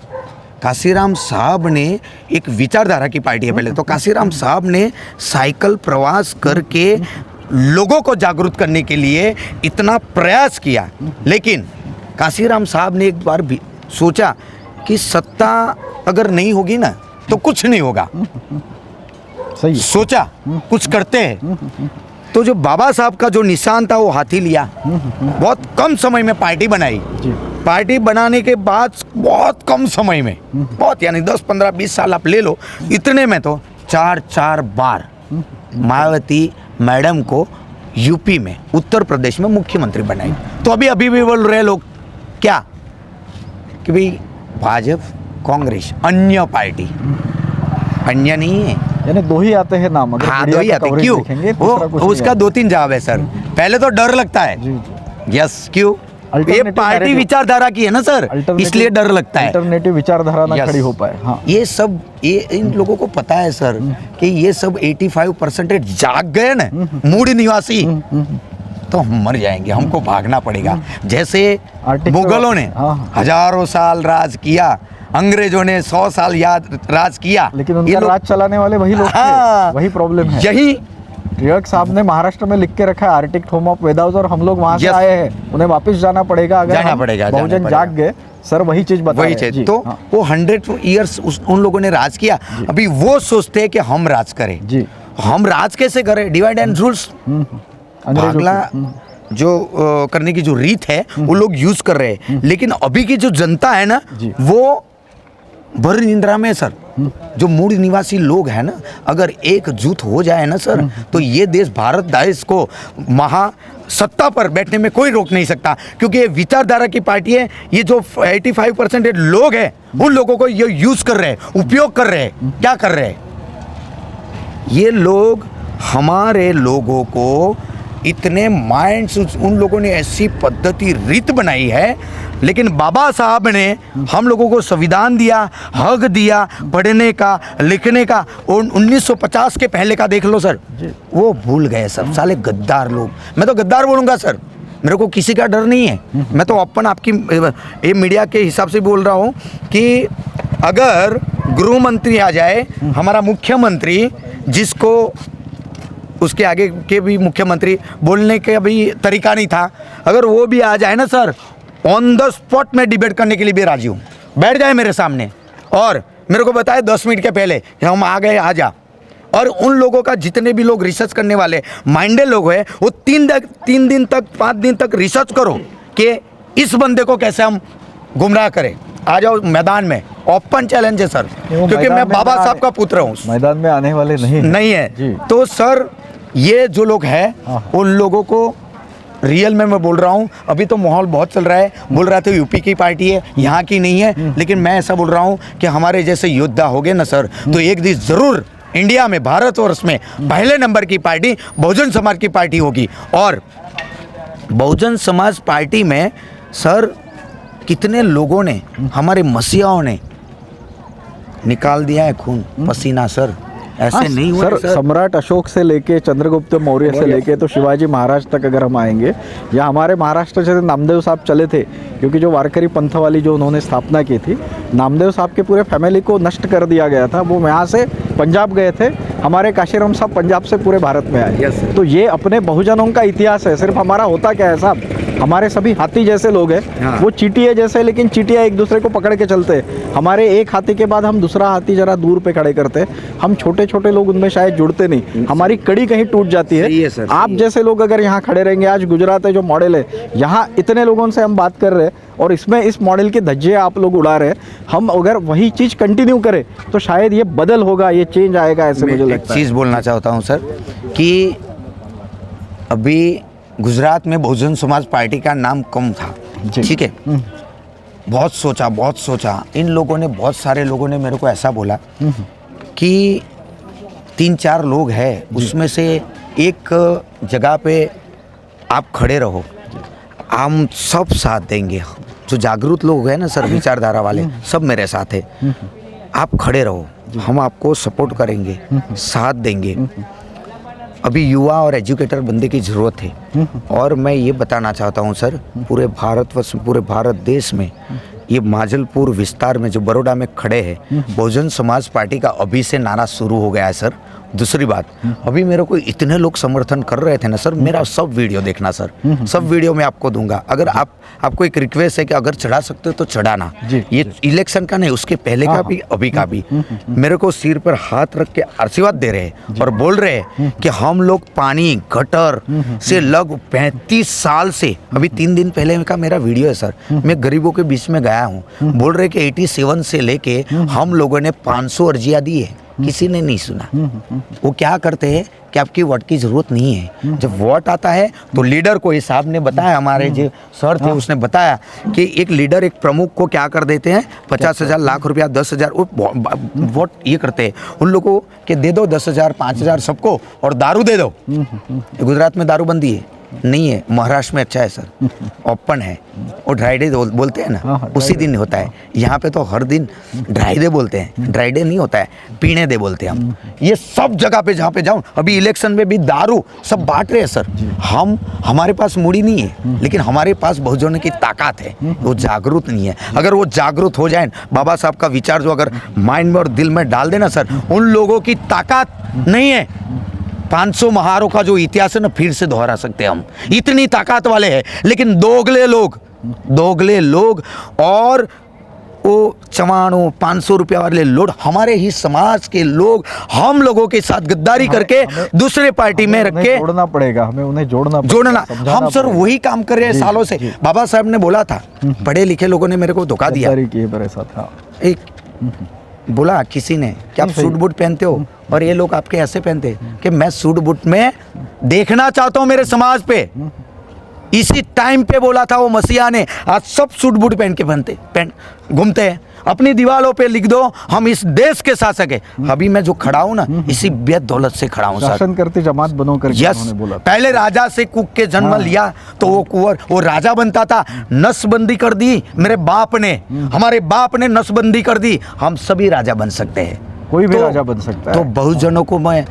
काशीराम साहब ने एक विचारधारा की पार्टी है. पहले तो काशीराम साहब ने साइकिल प्रवास करके लोगों को जागरूक करने के लिए इतना प्रयास किया, लेकिन काशीराम साहब ने एक बार भी सोचा कि सत्ता अगर नहीं होगी ना तो कुछ नहीं होगा. सही. सोचा कुछ करते हैं. तो जो बाबा साहब का जो निशान था वो हाथी लिया, बहुत कम समय में पार्टी बनाई. पार्टी बनाने के बाद बहुत कम समय में, बहुत यानी 10, 15, 20 साल आप ले लो, इतने में तो 4 बार मायावती मैडम को यूपी में, उत्तर प्रदेश में मुख्यमंत्री बनाई. तो अभी भी बोल रहे लोग क्या कि भाई भाजपा, कांग्रेस, अन्य पार्टी, अन्य नहीं है. यानी 2 ही आते हैं नाम. अगर हाँ, 2 ही आते. क्यों? वो उसका 2-3 जवाब है सर. पहले तो डर लगता है. यस. क्यों? ये पार्टी विचारधारा की है ना सर, इसलिए डर लगता है. अल्टरनेटिव विचारधारा ना खड़ी हो पाए. हाँ, ये सब, ये इन लोगों को पता है सर कि ये सब 85% जाग गए ना मूड निवासी, तो हम मर जाएंगे, हमको भागना पड़ेगा. जैसे मुगलों ने हजारों साल राज किया, अंग्रेजों ने 100 साल राज किया, लेकिन उनका राज चलाने वाले वही लोग थे. वही प्रॉब्लम है. टिळक साहब ने महाराष्ट्र में लिख के रखा है आर्टिक्ट होम ऑफ वेदाउस और हम लोग वहाँ से Yes. आए हैं, उन्हें वापस जाना पड़ेगा अगर जाना हम पड़ेगा, बहुजन जाना जाग पड़ेगा। गए। सर वही चीज बता वही रहे हैं। चीज जी, तो हाँ, वो 100 ईयर्स उन लोगों ने राज किया, अभी वो सोचते हैं कि हम राज करें। जी। हम राज कैसे करें? डिवाइड एंड रूल्स, अंग्रेजों भागला की, जो करने की जो रीत है वो लोग यूज कर रहे हैं, लेकिन अभी की जो जनता है ना जी। वो भर निंद्रा में है सर। जो मूल निवासी लोग हैं ना, अगर एकजुट हो जाए ना सर, तो ये देश भारत देश को सत्ता पर बैठने में कोई रोक नहीं सकता, क्योंकि ये विचारधारा की पार्टी है। ये जो 85% लोग हैं उन लोगों को ये यूज कर रहे हैं, उपयोग कर रहे हैं। क्या कर रहे हैं ये लोग? हमारे लोगों को इतने माइंड्स, उन लोगों ने ऐसी पद्धति रीत बनाई है, लेकिन बाबा साहब ने हम लोगों को संविधान दिया, हक दिया पढ़ने का, लिखने का, और 1950 के पहले का देख लो सर, वो भूल गए सब साले गद्दार लोग। मैं तो गद्दार बोलूँगा सर, मेरे को किसी का डर नहीं है। मैं तो अपन आपकी ये मीडिया के हिसाब से बोल रहा हूँ कि अगर गृह मंत्री आ जाए, हमारा मुख्यमंत्री, जिसको उसके आगे के भी मुख्यमंत्री बोलने का भी तरीका नहीं था, अगर वो भी आ जाए ना सर, ऑन द स्पॉट में डिबेट करने के लिए भी राजी हूँ। बैठ जाए मेरे सामने और मेरे को बताए 10 मिनट के पहले कि हम आ गए, आ जा। और उन लोगों का जितने भी लोग रिसर्च करने वाले माइंडेड लोग हैं, वो 3 दिन तक 5 दिन तक रिसर्च करो कि इस बंदे को कैसे हम गुमराह करें। आ जाओ मैदान में, ओपन चैलेंज है सर, क्योंकि मैं बाबा साहब का पुत्र हूँ। मैदान में आने वाले नहीं है जी। तो सर ये जो लोग हैं उन लोगों को रियल में मैं बोल रहा हूँ, अभी तो माहौल बहुत चल रहा है। बोल रहा था यूपी की पार्टी है, यहाँ की नहीं है, लेकिन मैं ऐसा बोल रहा हूँ कि हमारे जैसे योद्धा हो गए ना सर, तो एक दिन ज़रूर इंडिया में, भारतवर्ष में पहले नंबर की पार्टी बहुजन समाज की पार्टी होगी। और बहुजन समाज पार्टी में सर कितने लोगों ने, हमारे मसीहाओं ने निकाल दिया है खून पसीना सर, ऐसे नहीं हुआ सर। सम्राट अशोक से लेके चंद्रगुप्त मौर्य से लेके तो शिवाजी महाराज तक अगर हम आएंगे, या हमारे महाराष्ट्र से नामदेव साहब चले थे, क्योंकि जो वारकरी पंथ वाली जो उन्होंने स्थापना की थी, नामदेव साहब के पूरे फैमिली को नष्ट कर दिया गया था। वो यहाँ से पंजाब गए थे, हमारे काशीराम साहब पंजाब से पूरे भारत में आए। तो ये अपने बहुजनों का इतिहास है। सिर्फ हमारा होता क्या है साहब, हमारे सभी हाथी जैसे लोग हैं, वो चींटिए जैसे, लेकिन चींटियाँ एक दूसरे को पकड़ के चलते हैं। हमारे एक हाथी के बाद हम दूसरा हाथी जरा दूर पे खड़े करते हैं। हम छोटे छोटे लोग उनमें शायद जुड़ते नहीं, हमारी कड़ी कहीं टूट जाती है। आप जैसे लोग अगर यहाँ खड़े रहेंगे, आज गुजरात है जो मॉडल है, यहाँ इतने लोगों से हम बात कर रहे हैं और इसमें इस मॉडल के धज्जे आप लोग उड़ा रहे हैं। हम अगर वही चीज़ कंटिन्यू करें तो शायद ये बदल होगा, ये चेंज आएगा, ऐसे मुझे लगता है। चीज़ बोलना चाहता हूँ सर कि अभी गुजरात में बहुजन समाज पार्टी का नाम कम था, ठीक है। बहुत सोचा इन लोगों ने, बहुत सारे लोगों ने मेरे को ऐसा बोला कि 3-4 लोग हैं, उसमें से एक जगह पे आप खड़े रहो, हम सब साथ देंगे। जो जागरूक लोग हैं ना सर, विचारधारा वाले, सब मेरे साथ है। आप खड़े रहो, हम आपको सपोर्ट करेंगे, साथ देंगे। अभी युवा और एजुकेटर बंदे की ज़रूरत है। और मैं ये बताना चाहता हूँ सर, पूरे भारतवर्ष, पूरे भारत देश में, ये माजलपुर विस्तार में जो बड़ौदा में खड़े हैं, बहुजन समाज पार्टी का अभी से नारा शुरू हो गया है सर। दूसरी बात, अभी मेरे को इतने लोग समर्थन कर रहे थे ना सर, मेरा सब वीडियो देखना सर, सब वीडियो मैं आपको दूंगा। अगर आपको एक रिक्वेस्ट है कि अगर चढ़ा सकते हो तो चढ़ाना। ये इलेक्शन का नहीं, उसके पहले का भी, अभी का भी। मेरे को सिर पर हाथ रख के आशीर्वाद दे रहे हैं और बोल रहे हैं कि हम लोग पानी गटर से लगभग 35 साल से, अभी 3 दिन पहले का मेरा वीडियो है सर, मैं गरीबों के बीच में गया हूँ। बोल रहे कि 87 से लेके हम लोगों ने 500 अर्जियाँ दी है, किसी ने नहीं सुना। वो क्या करते हैं कि आपकी वोट की जरूरत नहीं है। जब वोट आता है तो लीडर को, इस साहब ने बताया, हमारे जो सर थे उसने बताया कि एक लीडर, एक प्रमुख को क्या कर देते हैं, 50,000 लाख रुपया, 10,000 वोट ये करते हैं उन लोगों के, दे दो 10,000 5,000 सबको और दारू दे दो। गुजरात में दारूबंदी है नहीं है, महाराष्ट्र में अच्छा है सर, ओपन है। और ड्राई डे बोलते हैं ना, उसी दिन होता है। यहाँ पे तो हर दिन ड्राई डे बोलते हैं, ड्राई डे नहीं होता है, पीने दे बोलते हैं हम। ये सब जगह पे जहाँ पे जाऊँ, अभी इलेक्शन में भी दारू सब बांट रहे हैं सर। हमारे पास मूड़ी नहीं है, लेकिन हमारे पास बहुजनों की ताकत है, वो जागरूक नहीं है। अगर वो जागरूक हो जाए, बाबा साहब का विचार जो अगर माइंड में और दिल में डाल देना सर, उन लोगों की ताकत नहीं है 500 महारों का जो इतिहास है ना फिर से दोहरा सकते हैं हम, इतनी ताकत वाले हैं। लेकिन दोगले लोग और वो 500 रुपया वाले लोग, हमारे ही समाज के लोग हम लोगों के साथ गद्दारी करके दूसरे पार्टी में रख के जोड़ना पड़ेगा, हमें उन्हें जोड़ना हम सर वही काम कर रहे हैं सालों से। बाबा साहब ने बोला था, पढ़े लिखे लोगों ने मेरे को धोखा दिया। मेरे साथ हाँ। एक बोला किसी ने कि आप सूट बूट पहनते हो और ये लोग आपके ऐसे पहनते कि मैं सूट बूट में देखना चाहता हूं मेरे समाज पे। इसी टाइम पे बोला था वो मसीहा ने। आज सब सूट बूट पहन के घूमते हैं। अपनी दीवारों पे लिख दो हम इस देश के शासक है। अभी मैं जो खड़ा हूं ना इसी बेद दौलत से खड़ा हूं सर। शासन करते जमात बनो करके यस, उन्होंने बोला। पहले राजा से कुक के जन्म लिया तो वो कुंवर वो राजा बनता था। नसबंदी कर दी मेरे बाप ने, हमारे बाप ने नसबंदी कर दी। हम सभी राजा बन सकते हैं, कोई भी राजा बन सकता है। तो बहुजनों को मैं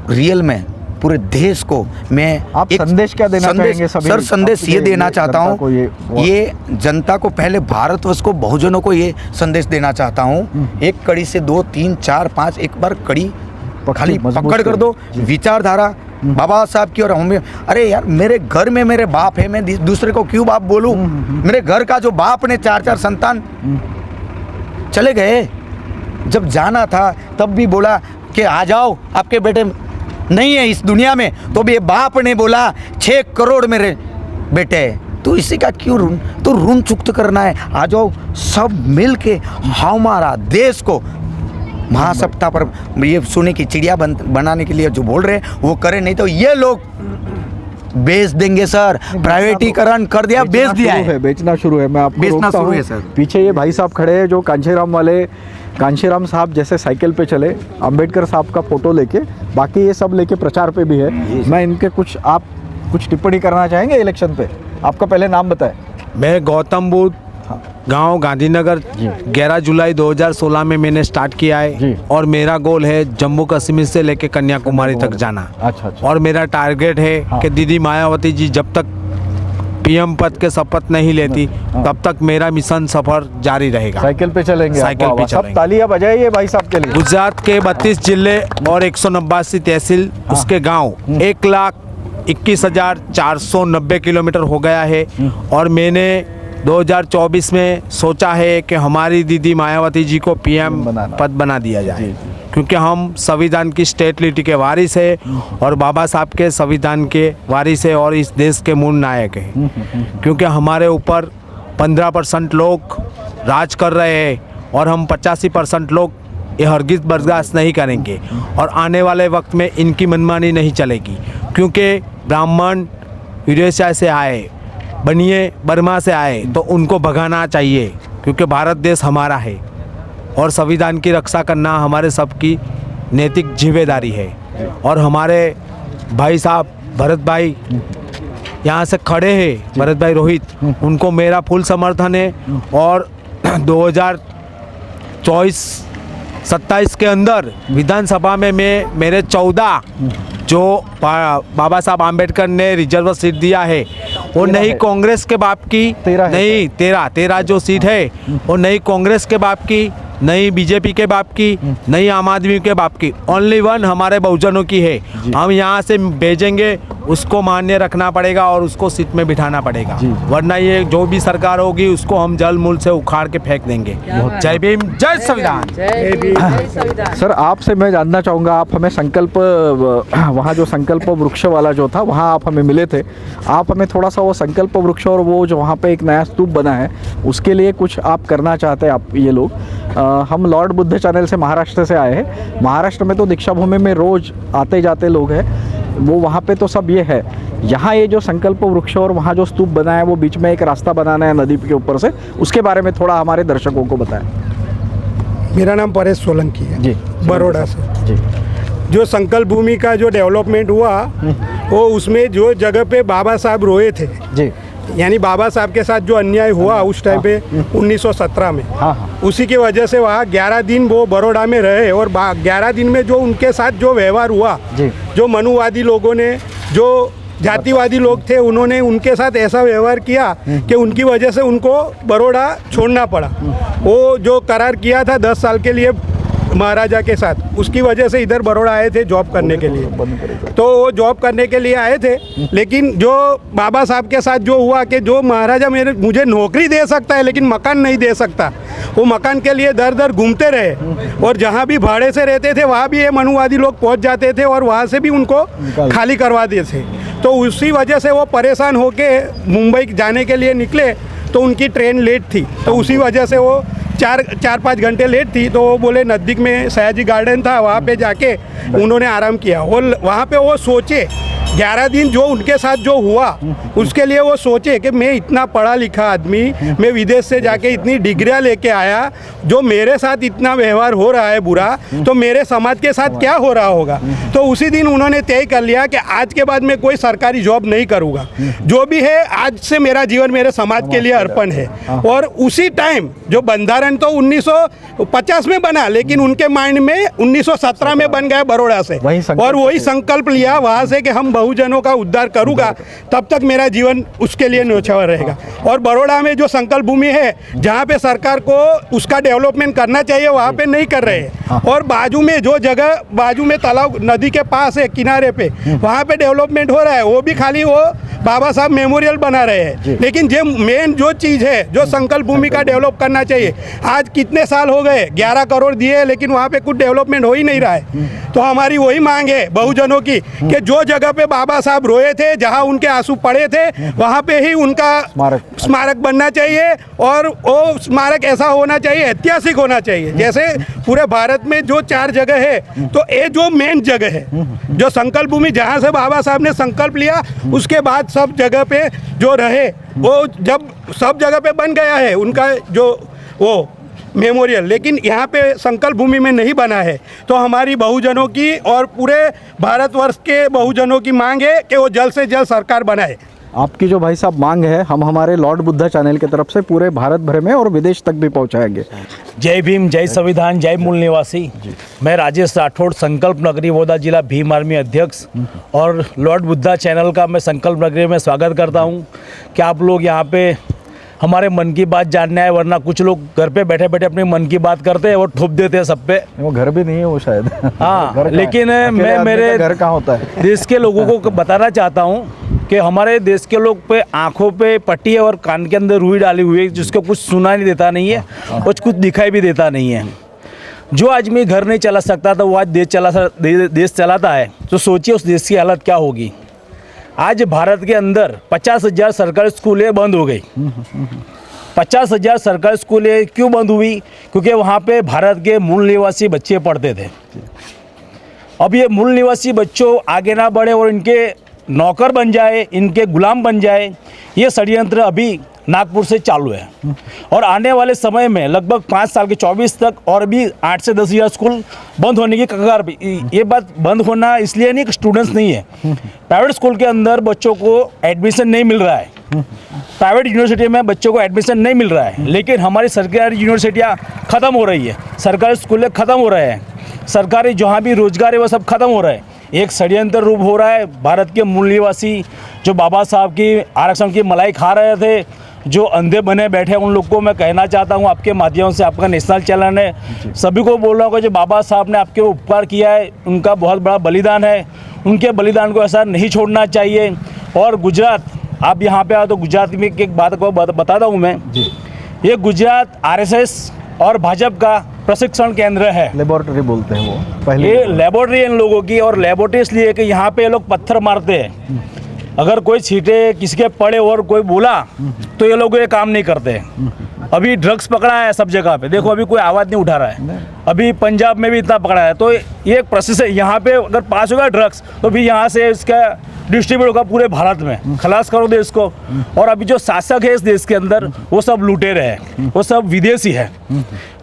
रियल में पूरे देश को मैं आप संदेश क्या देना चाहेंगे सभी? सर संदेश ये देना चाहता हूँ, ये जनता को, पहले भारतवर्ष को, बहुजनों को ये संदेश देना चाहता हूँ। एक कड़ी से 2 3 4 5 एक बार कड़ी खाली पकड़ कर दो, विचारधारा बाबा साहब की। और हमें अरे यार मेरे घर में मेरे बाप है, मैं दूसरे को क्यों बाप बोलूँ? मेरे घर का जो बाप ने 4 संतान चले गए, जब जाना था तब भी बोला कि आ जाओ, आपके बेटे नहीं है इस दुनिया में, तो भी बाप ने बोला 6 करोड़ मेरे बेटे हैं। तो इसी का क्यों ऋण चुकता करना है? आ जाओ सब मिल के हमारा देश को महासत्ता पर ये सोने की चिड़िया बनाने के लिए जो बोल रहे हैं वो करें, नहीं तो ये लोग बेच देंगे सर। प्राइवेटीकरण कर दिया, बेच दिया है, बेचना शुरू है। मैं आपको बेचना रोकता शुरू हूं। है सर। पीछे ये भाई साहब खड़े हैं जो कांशीराम साहब जैसे साइकिल पे चले, अंबेडकर साहब का फोटो लेके, बाकी ये सब लेके प्रचार पे भी है। मैं इनके आप कुछ टिप्पणी करना चाहेंगे इलेक्शन पे? आपका पहले नाम बताएं। मैं गौतम बुद्ध, गांव गांधीनगर, 11 जुलाई 2016 में मैंने स्टार्ट किया है और मेरा गोल है जम्मू कश्मीर से लेकर कन्याकुमारी तक जाना। अच्छा। और मेरा टारगेट है कि दीदी मायावती जी जब तक पीएम पद के शपथ नहीं लेती तब तक मेरा मिशन सफर जारी रहेगा। साइकिल पे चलेंगे? साइकिल पे सब चलेंगे। तालियां बजाइए भाई साहब के लिए। गुजरात के 32 जिले और 189 तहसील, उसके गांव 1,21,490 किलोमीटर हो गया है। और मैंने 2024 में सोचा है कि हमारी दीदी मायावती जी को पीएम पद बना दिया जाए, क्योंकि हम संविधान की स्टेबिलिटी के वारिस है और बाबा साहब के संविधान के वारिस है और इस देश के मूल नायक हैं। क्योंकि हमारे ऊपर 15% लोग राज कर रहे हैं और हम 85% लोग ये हरगिज़ बर्दाश्त नहीं करेंगे। और आने वाले वक्त में इनकी मनमानी नहीं चलेगी, क्योंकि ब्राह्मण यूरेशिया से आए, बनिए बर्मा से आए, तो उनको भगाना चाहिए, क्योंकि भारत देश हमारा है और संविधान की रक्षा करना हमारे सबकी नैतिक जिम्मेदारी है। और हमारे भाई साहब भरत भाई यहाँ से खड़े हैं, भरत भाई रोहित, उनको मेरा फुल समर्थन है। और 2024-27 के अंदर विधानसभा में मेरे 14 जो बाबा साहब आम्बेडकर ने रिजर्व सीट दिया है वो नहीं कांग्रेस के बाप की, नहीं 13 जो सीट है वो नहीं कांग्रेस के बाप की, नहीं बीजेपी के बाप की, नहीं आम आदमी के बाप की, ओनली वन हमारे बहुजनों की है। हम यहाँ से भेजेंगे, उसको मान्य रखना पड़ेगा और उसको सीट में बिठाना पड़ेगा, वरना ये जो भी सरकार होगी उसको हम जल मूल से उखाड़ के फेंक देंगे। जय भीम, जय संविधान। सर आपसे मैं जानना चाहूँगा, आप हमें संकल्प, वहाँ जो संकल्प वृक्ष वाला जो था वहाँ आप हमें मिले थे, आप हमें थोड़ा सा वो संकल्प वृक्ष और वो जो वहाँ पे एक नया स्तूप बना है उसके लिए कुछ आप करना चाहते हैं? आप ये लोग हम लॉर्ड बुद्ध चैनल से महाराष्ट्र से आए हैं। महाराष्ट्र में तो दीक्षा भूमि में रोज़ आते जाते लोग हैं, वो वहाँ पे तो सब ये है। यहाँ ये जो संकल्प वृक्ष और वहाँ जो स्तूप बना है वो बीच में एक रास्ता बनाना है नदी के ऊपर से, उसके बारे में थोड़ा हमारे दर्शकों को बताएं। मेरा नाम परेश सोलंकी है जी, बड़ौदा से जी। जो संकल्प भूमि का जो डेवलपमेंट हुआ वो उसमें जो जगह पे बाबा साहब रोए थे जी, यानी बाबा साहब के साथ जो अन्याय हुआ उस टाइम पे 1917 में, उसी की वजह से वहाँ 11 दिन वो बड़ौदा में रहे। और 11 दिन में जो उनके साथ जो व्यवहार हुआ, जो मनुवादी लोगों ने, जो जातिवादी लोग थे, उन्होंने उनके साथ ऐसा व्यवहार किया कि उनकी वजह से उनको बड़ौदा छोड़ना पड़ा। वो जो करार किया था 10 साल के लिए महाराजा के साथ, उसकी वजह से इधर बड़ौदा आए थे जॉब करने के लिए। तो वो जॉब करने के लिए आए थे, लेकिन जो बाबा साहब के साथ जो हुआ कि जो महाराजा मुझे नौकरी दे सकता है लेकिन मकान नहीं दे सकता, वो मकान के लिए दर दर घूमते रहे और जहाँ भी भाड़े से रहते थे वहाँ भी ये मनुवादी लोग पहुँच जाते थे और वहाँ से भी उनको खाली करवा देते थे। तो उसी वजह से वो परेशान होके मुंबई जाने के लिए निकले, तो उनकी ट्रेन लेट थी, तो उसी वजह से वो 4-5 घंटे लेट थी। तो वो बोले नज़दीक में सयाजी गार्डन था, वहाँ पे जाके उन्होंने आराम किया। और वहाँ पे वो सोचे 11 दिन जो उनके साथ जो हुआ उसके लिए वो सोचे कि मैं इतना पढ़ा लिखा आदमी, मैं विदेश से जाके इतनी डिग्रियाँ लेके आया, जो मेरे साथ इतना व्यवहार हो रहा है बुरा, तो मेरे समाज के साथ क्या हो रहा होगा। तो उसी दिन उन्होंने तय कर लिया कि आज के बाद मैं कोई सरकारी जॉब नहीं करूँगा, जो भी है आज से मेरा जीवन मेरे समाज के लिए अर्पण है। और उसी टाइम जो बंधारण तो 1950 में बना, लेकिन उनके माइंड में 1917 में बन गया बड़ौदा से, और वही संकल्प लिया वहाँ से कि हम बहुजनों का उद्धार करूँगा, तब तक मेरा जीवन उसके लिए न्योछावर रहेगा। और बड़ौदा में जो संकल्प भूमि है, जहाँ पे सरकार को उसका डेवलपमेंट करना चाहिए वहाँ पे नहीं कर रहे हैं, और बाजू में जो जगह बाजू में तालाब नदी के पास है किनारे पे, वहाँ पे डेवलपमेंट हो रहा है, वो भी खाली वो बाबा साहब मेमोरियल बना रहे हैं। लेकिन जो मेन जो चीज़ है, जो संकल्प भूमि का डेवलप करना चाहिए, आज कितने साल हो गए 11 करोड़ दिए, लेकिन वहाँ पे कुछ डेवलपमेंट हो ही नहीं रहा है। तो हमारी वही मांग है बहुजनों की कि जो जगह पे बाबा साहब रोए थे, जहाँ उनके आंसू पड़े थे, वहाँ पे ही उनका स्मारक बनना चाहिए। और वो स्मारक ऐसा होना चाहिए, ऐतिहासिक होना चाहिए। जैसे पूरे भारत में जो 4 जगह है, तो ये जो मेन जगह है, जो संकल्प भूमि जहाँ से बाबा साहब ने संकल्प लिया, उसके बाद सब जगह पे जो रहे, वो जब सब जगह पे बन गया है उनका जो वो मेमोरियल, लेकिन यहाँ पे संकल्प भूमि में नहीं बना है। तो हमारी बहुजनों की और पूरे भारतवर्ष के बहुजनों की मांग है कि वो जल्द से जल्द सरकार बनाए। आपकी जो भाई साहब मांग है, हम हमारे लॉर्ड बुद्धा चैनल की तरफ से पूरे भारत भर में और विदेश तक भी पहुंचाएंगे। जय भीम, जय संविधान, जय मूल निवासी। मैं राजेश राठौड़, संकल्प नगरी बड़ौदा जिला भीम आर्मी अध्यक्ष, और लॉर्ड बुद्धा चैनल का मैं संकल्प नगरी में स्वागत करता हूं कि आप लोग यहाँ पे हमारे मन की बात जानने आए, वरना कुछ लोग घर पे बैठे बैठे अपनी मन की बात करते हैं और ठोप देते हैं सब पे। वो घर भी नहीं है वो शायद। हाँ, लेकिन मैं मेरे घर कहाँ होता है, देश के लोगों को बताना चाहता हूँ कि हमारे देश के लोग पे आंखों पे पट्टी है और कान के अंदर रुई डाली हुई है, जिसको कुछ सुना नहीं देता नहीं है और कुछ दिखाई भी देता नहीं है। जो आदमी घर नहीं चला सकता था वो आज देश चलाता है, तो सोचिए उस देश की हालत क्या होगी। आज भारत के अंदर 50,000 सरकारी स्कूलें बंद हो गई। 50,000 सरकारी स्कूलें क्यों बंद हुई? क्योंकि वहाँ पे भारत के मूल निवासी बच्चे पढ़ते थे। अब ये मूल निवासी बच्चों आगे ना बढ़े और इनके नौकर बन जाए, इनके गुलाम बन जाए, ये षड्यंत्र अभी नागपुर से चालू है। और आने वाले समय में लगभग 5 साल के 24 तक और भी 8 से 10 हज़ार स्कूल बंद होने की कगार पे। ये बात बंद होना इसलिए नहीं कि स्टूडेंट्स नहीं है, प्राइवेट स्कूल के अंदर बच्चों को एडमिशन नहीं मिल रहा है, प्राइवेट यूनिवर्सिटी में बच्चों को एडमिशन नहीं मिल रहा है। लेकिन हमारी सरकारी यूनिवर्सिटियाँ ख़त्म हो रही है, सरकारी स्कूलें ख़त्म हो रहे हैं, सरकारी जहाँ भी रोजगार है वो सब खत्म हो रहा है। एक षड्यंत्र रूप हो रहा है। भारत के मूल निवासी जो बाबा साहब की आरक्षण की मलाई खा रहे थे, जो अंधे बने बैठे, उन लोग को मैं कहना चाहता हूँ आपके माध्यम से, आपका नेशनल चैनल है, सभी को बोल रहा हूँ कि जो बाबा साहब ने आपके उपकार किया है, उनका बहुत बड़ा बलिदान है, उनके बलिदान को ऐसा नहीं छोड़ना चाहिए। और गुजरात, आप यहाँ पे आओ तो गुजरात में एक बात को बताता हूँ मैं, ये गुजरात RSS और भाजपा का प्रशिक्षण केंद्र है। लेबोरेटरी बोलते हैं वो पहले, ये लेबोरेटरी इन लोगों की, और लेबोरेटरी इसलिए कि यहाँ पे लोग पत्थर मारते हैं। अगर कोई छींटे किसी के पड़े और कोई बोला तो ये लोग ये काम नहीं करते। अभी ड्रग्स पकड़ा है सब जगह पे, देखो अभी कोई आवाज़ नहीं उठा रहा है। अभी पंजाब में भी इतना पकड़ा है, तो ये एक प्रोसेस है। यहाँ पे अगर पास होगा ड्रग्स तो फिर यहाँ से इसका डिस्ट्रीब्यूट होगा पूरे भारत में, खलास करो देश को। और अभी जो शासक है इस देश के अंदर, वो सब लुटेरे हैं, वो सब विदेशी है,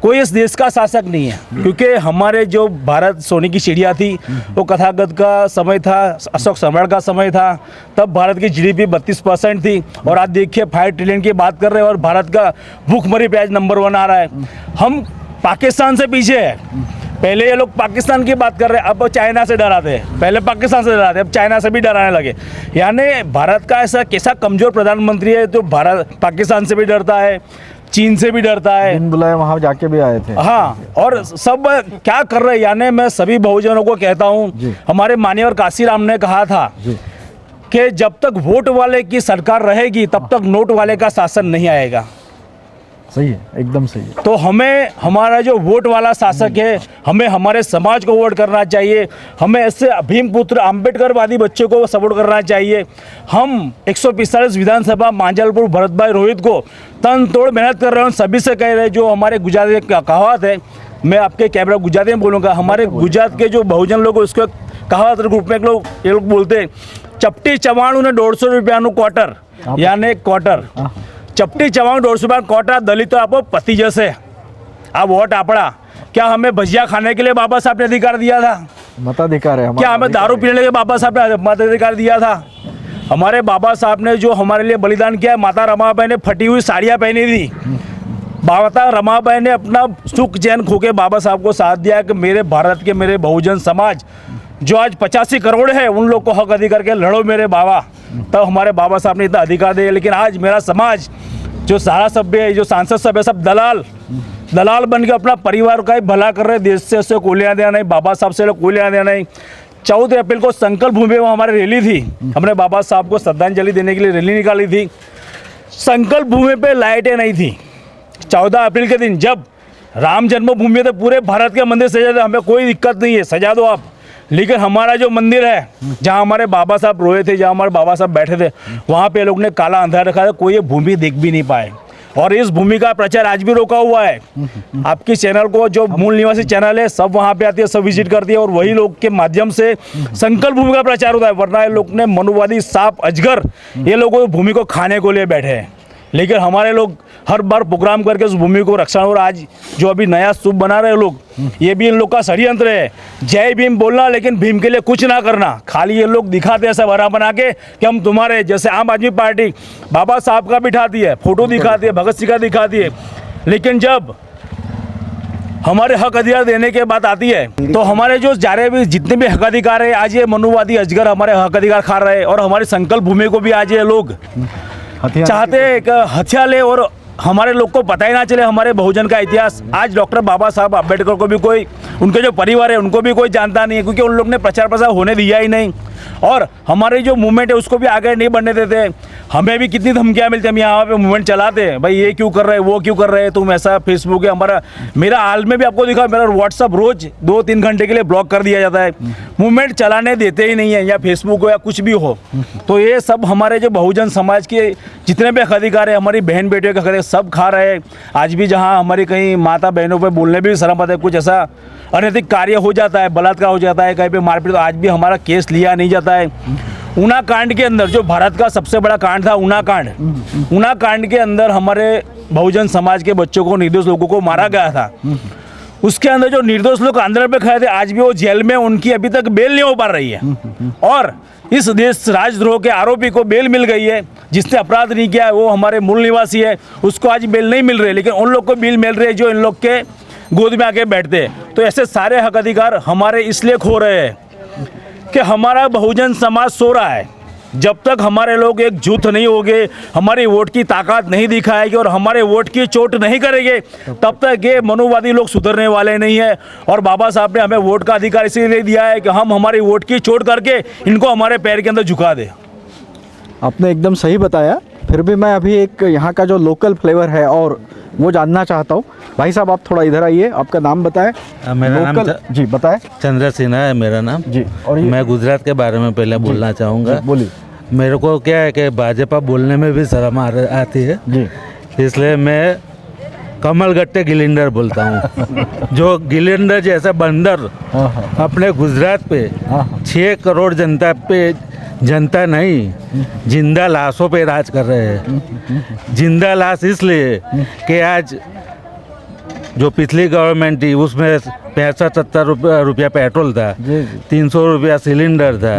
कोई इस देश का शासक नहीं है। क्योंकि हमारे जो भारत सोने की चिड़िया थी, वो तथागत का समय था, अशोक सम्राट का समय था, तब भारत की GDP 32% थी। और आज देखिए 5 ट्रिलियन की बात कर रहे हैं और भारत का भूखमरी पे आज नंबर 1 आ रहा है। हम पाकिस्तान से पीछे है। पहले ये लोग पाकिस्तान की बात कर रहे हैं, अब चाइना से डराते हैं। पहले पाकिस्तान से डराते, अब चाइना से भी डराने लगे। यानी भारत का ऐसा कैसा कमज़ोर प्रधानमंत्री है जो भारत पाकिस्तान से भी डरता है, चीन से भी डरता है। बिन बुलाए वहाँ जाके भी आए थे। हाँ, और सब क्या कर रहे हैं, यानी मैं सभी बहुजनों को कहता हूँ, हमारे माननीय काशीराम ने कहा था कि जब तक वोट वाले की सरकार रहेगी तब तक नोट वाले का शासन नहीं आएगा। सही है, एकदम सही है। तो हमें हमारा जो वोट वाला शासक है, हमें हमारे समाज को वोट करना चाहिए, हमें ऐसे भीमपुत्र अम्बेडकरवादी बच्चों को सपोर्ट करना चाहिए। हम 145 विधानसभा मांजलपुर भरत भाई रोहित को तन तोड़ मेहनत कर रहे हैं। सभी से कह रहे हैं, जो हमारे गुजराती का कहावत है, मैं आपके कैमरा गुजराती में बोलूँगा, हमारे गुजरात के जो बहुजन लोग उसको कहावत ग्रुप में ये लोग बोलते हैं, चपटी चवाणु ने 150 રૂપિયાનું क्वार्टर, यानी क्वार्टर चपटी चवाणु 150 રૂપિયા क्वार्टर दलित आपको पति जैसे आप वोट आपड़ा। क्या हमें भजिया खाने के लिए बाबा साहब ने अधिकार दिया था? मताधिकार है। क्या हमें दारू पीने के लिए बाबा साहब ने मताधिकार दिया था? हमारे बाबा साहब ने जो हमारे लिए बलिदान किया है, माता रमाबाई ने फटी हुई साड़ियाँ पहनी थी, माता रमाबाई ने अपना सुख चैन खो के बाबा साहब को साथ दिया कि मेरे भारत के मेरे बहुजन समाज जो आज 85 करोड़ है उन लोग को हक अधिकार के लड़ो मेरे बाबा। तब हमारे बाबा साहब ने इतना अधिकार दिया। लेकिन आज मेरा समाज जो सारा सभ्य है, जो सांसद सब है, सब दलाल बन के अपना परिवार का ही भला कर रहे। देश से उससे कोई लेना देना नहीं, बाबा साहब से कोई लेना देना नहीं। 14 अप्रैल को संकल्प भूमि में हमारी रैली थी, हमने बाबा साहब को श्रद्धांजलि देने के लिए रैली निकाली थी। संकल्प भूमि पे लाइटें नहीं थी। 14 अप्रैल के दिन जब राम जन्मभूमि थे, पूरे भारत के मंदिर सजा थे, हमें कोई दिक्कत नहीं है, सजा दो आप। लेकिन हमारा जो मंदिर है, जहाँ हमारे बाबा साहब रोए थे, जहाँ हमारे बाबा साहब बैठे थे, वहाँ पे लोग ने काला अंधार रखा था, कोई ये भूमि देख भी नहीं पाए। और इस भूमि का प्रचार आज भी रोका हुआ है। आपकी चैनल को जो मूल निवासी चैनल है, सब वहाँ पे आती है, सब विजिट करती है, और वही लोग के माध्यम से संकल्प भूमि का प्रचार होता है। वरना ये लोग ने मनुवादी सांप अजगर ये लोग भूमि को खाने को लिए बैठे हैं। लेकिन हमारे लोग हर बार प्रोग्राम करके उस भूमि को रक्षा, और आज जो अभी नया सूप बना रहे लोग, ये भी इन लोग का षड्यंत्र है। जय भीम बोलना, लेकिन भीम के लिए कुछ ना करना। खाली ये लोग दिखाते हैं ऐसा बना बना के कि हम तुम्हारे जैसे। आम आदमी पार्टी बाबा साहब का बिठाती है, फोटो दिखाती है, भगत सिंह का दिखाती है, लेकिन जब हमारे हक अधिकार देने के बात आती है तो हमारे जो भी जितने भी हक अधिकार है, आज ये मनुवादी अजगर हमारे हक अधिकार खा रहे हैं। और हमारी संकल्प भूमि को भी आज ये लोग चाहते हैं कि हथियार ले, और हमारे लोग को पता ही ना चले हमारे बहुजन का इतिहास। आज डॉक्टर बाबा साहब अम्बेडकर को भी कोई, उनके जो परिवार है उनको भी कोई जानता नहीं है, क्योंकि उन लोग ने प्रचार प्रसार होने दिया ही नहीं। और हमारी जो मूवमेंट है उसको भी आगे नहीं बढ़ने देते। हमें भी कितनी धमकियाँ मिलती हैं, हम यहाँ पे मूवमेंट चलाते हैं, भाई ये क्यों कर रहे हैं, वो क्यों कर रहे हैं, तुम ऐसा। फेसबुक है हमारा, मेरा हाल में भी आपको दिखा, मेरा व्हाट्सअप रोज 2-3 घंटे के लिए ब्लॉक कर दिया जाता है। मूवमेंट चलाने देते ही नहीं है, या फेसबुक हो या कुछ भी हो। तो ये सब हमारे जो बहुजन समाज के जितने भी अधिकार है, हमारी बहन बेटियों के अधिकार सब खा रहे हैं। आज भी जहाँ हमारी कहीं माता बहनों पर बोलने भी शर्म आता है, कुछ ऐसा अनैतिक कार्य हो जाता है, बलात्कार हो जाता है, कहीं पे मारपीट, तो आज भी हमारा केस लिया नहीं जाता है। ऊना कांड के अंदर, जो भारत का सबसे बड़ा कांड था ऊना कांड के अंदर हमारे बहुजन समाज के बच्चों को, निर्दोष लोगों को मारा गया था। उसके अंदर जो निर्दोष लोग आंदोलन पे खड़े थे, आज भी वो जेल में, उनकी अभी तक बेल नहीं हो पा रही है। और इस देश राजद्रोह के आरोपी को बेल मिल गई है, जिसने अपराध नहीं किया है, वो हमारे मूल निवासी है, उसको आज बेल नहीं मिल रही। लेकिन उन लोग को बेल मिल रही है जो इन लोग के गोद में आके बैठते हैं। तो ऐसे सारे हक अधिकार हमारे इसलिए खो रहे हैं कि हमारा बहुजन समाज सो रहा है। जब तक हमारे लोग एकजुट नहीं होंगे, हमारी वोट की ताकत नहीं दिखाएगी और हमारे वोट की चोट नहीं करेंगे, तब तक ये मनुवादी लोग सुधरने वाले नहीं है। और बाबा साहब ने हमें वोट का अधिकार इसीलिए दिया है कि हम हमारी वोट की चोट करके इनको हमारे पैर के अंदर झुका दें। आपने एकदम सही बताया। फिर भी मैं अभी एक यहाँ का जो लोकल फ्लेवर है और वो जानना चाहता हूँ। भाई साहब आप थोड़ा इधर आइए, आपका नाम बताएं। मेरा नाम जी बताएं। चंद्र सिन्हा है मेरा नाम जी। और मैं गुजरात के बारे में पहले बोलना चाहूँगा। बोलिए। मेरे को क्या है कि भाजपा बोलने में भी शर्म आती है जी, इसलिए मैं कमलगट्टे गिलिंडर बोलता हूँ। जो गिलिंडर जैसा बंदर अपने गुजरात पे 6 करोड़ जनता नहीं, जिंदा लाशों पे राज कर रहे हैं। जिंदा लाश इसलिए कि आज जो पिछली गवर्नमेंट थी उसमें 65-70 रुपया पेट्रोल था, 300 रुपया सिलेंडर था,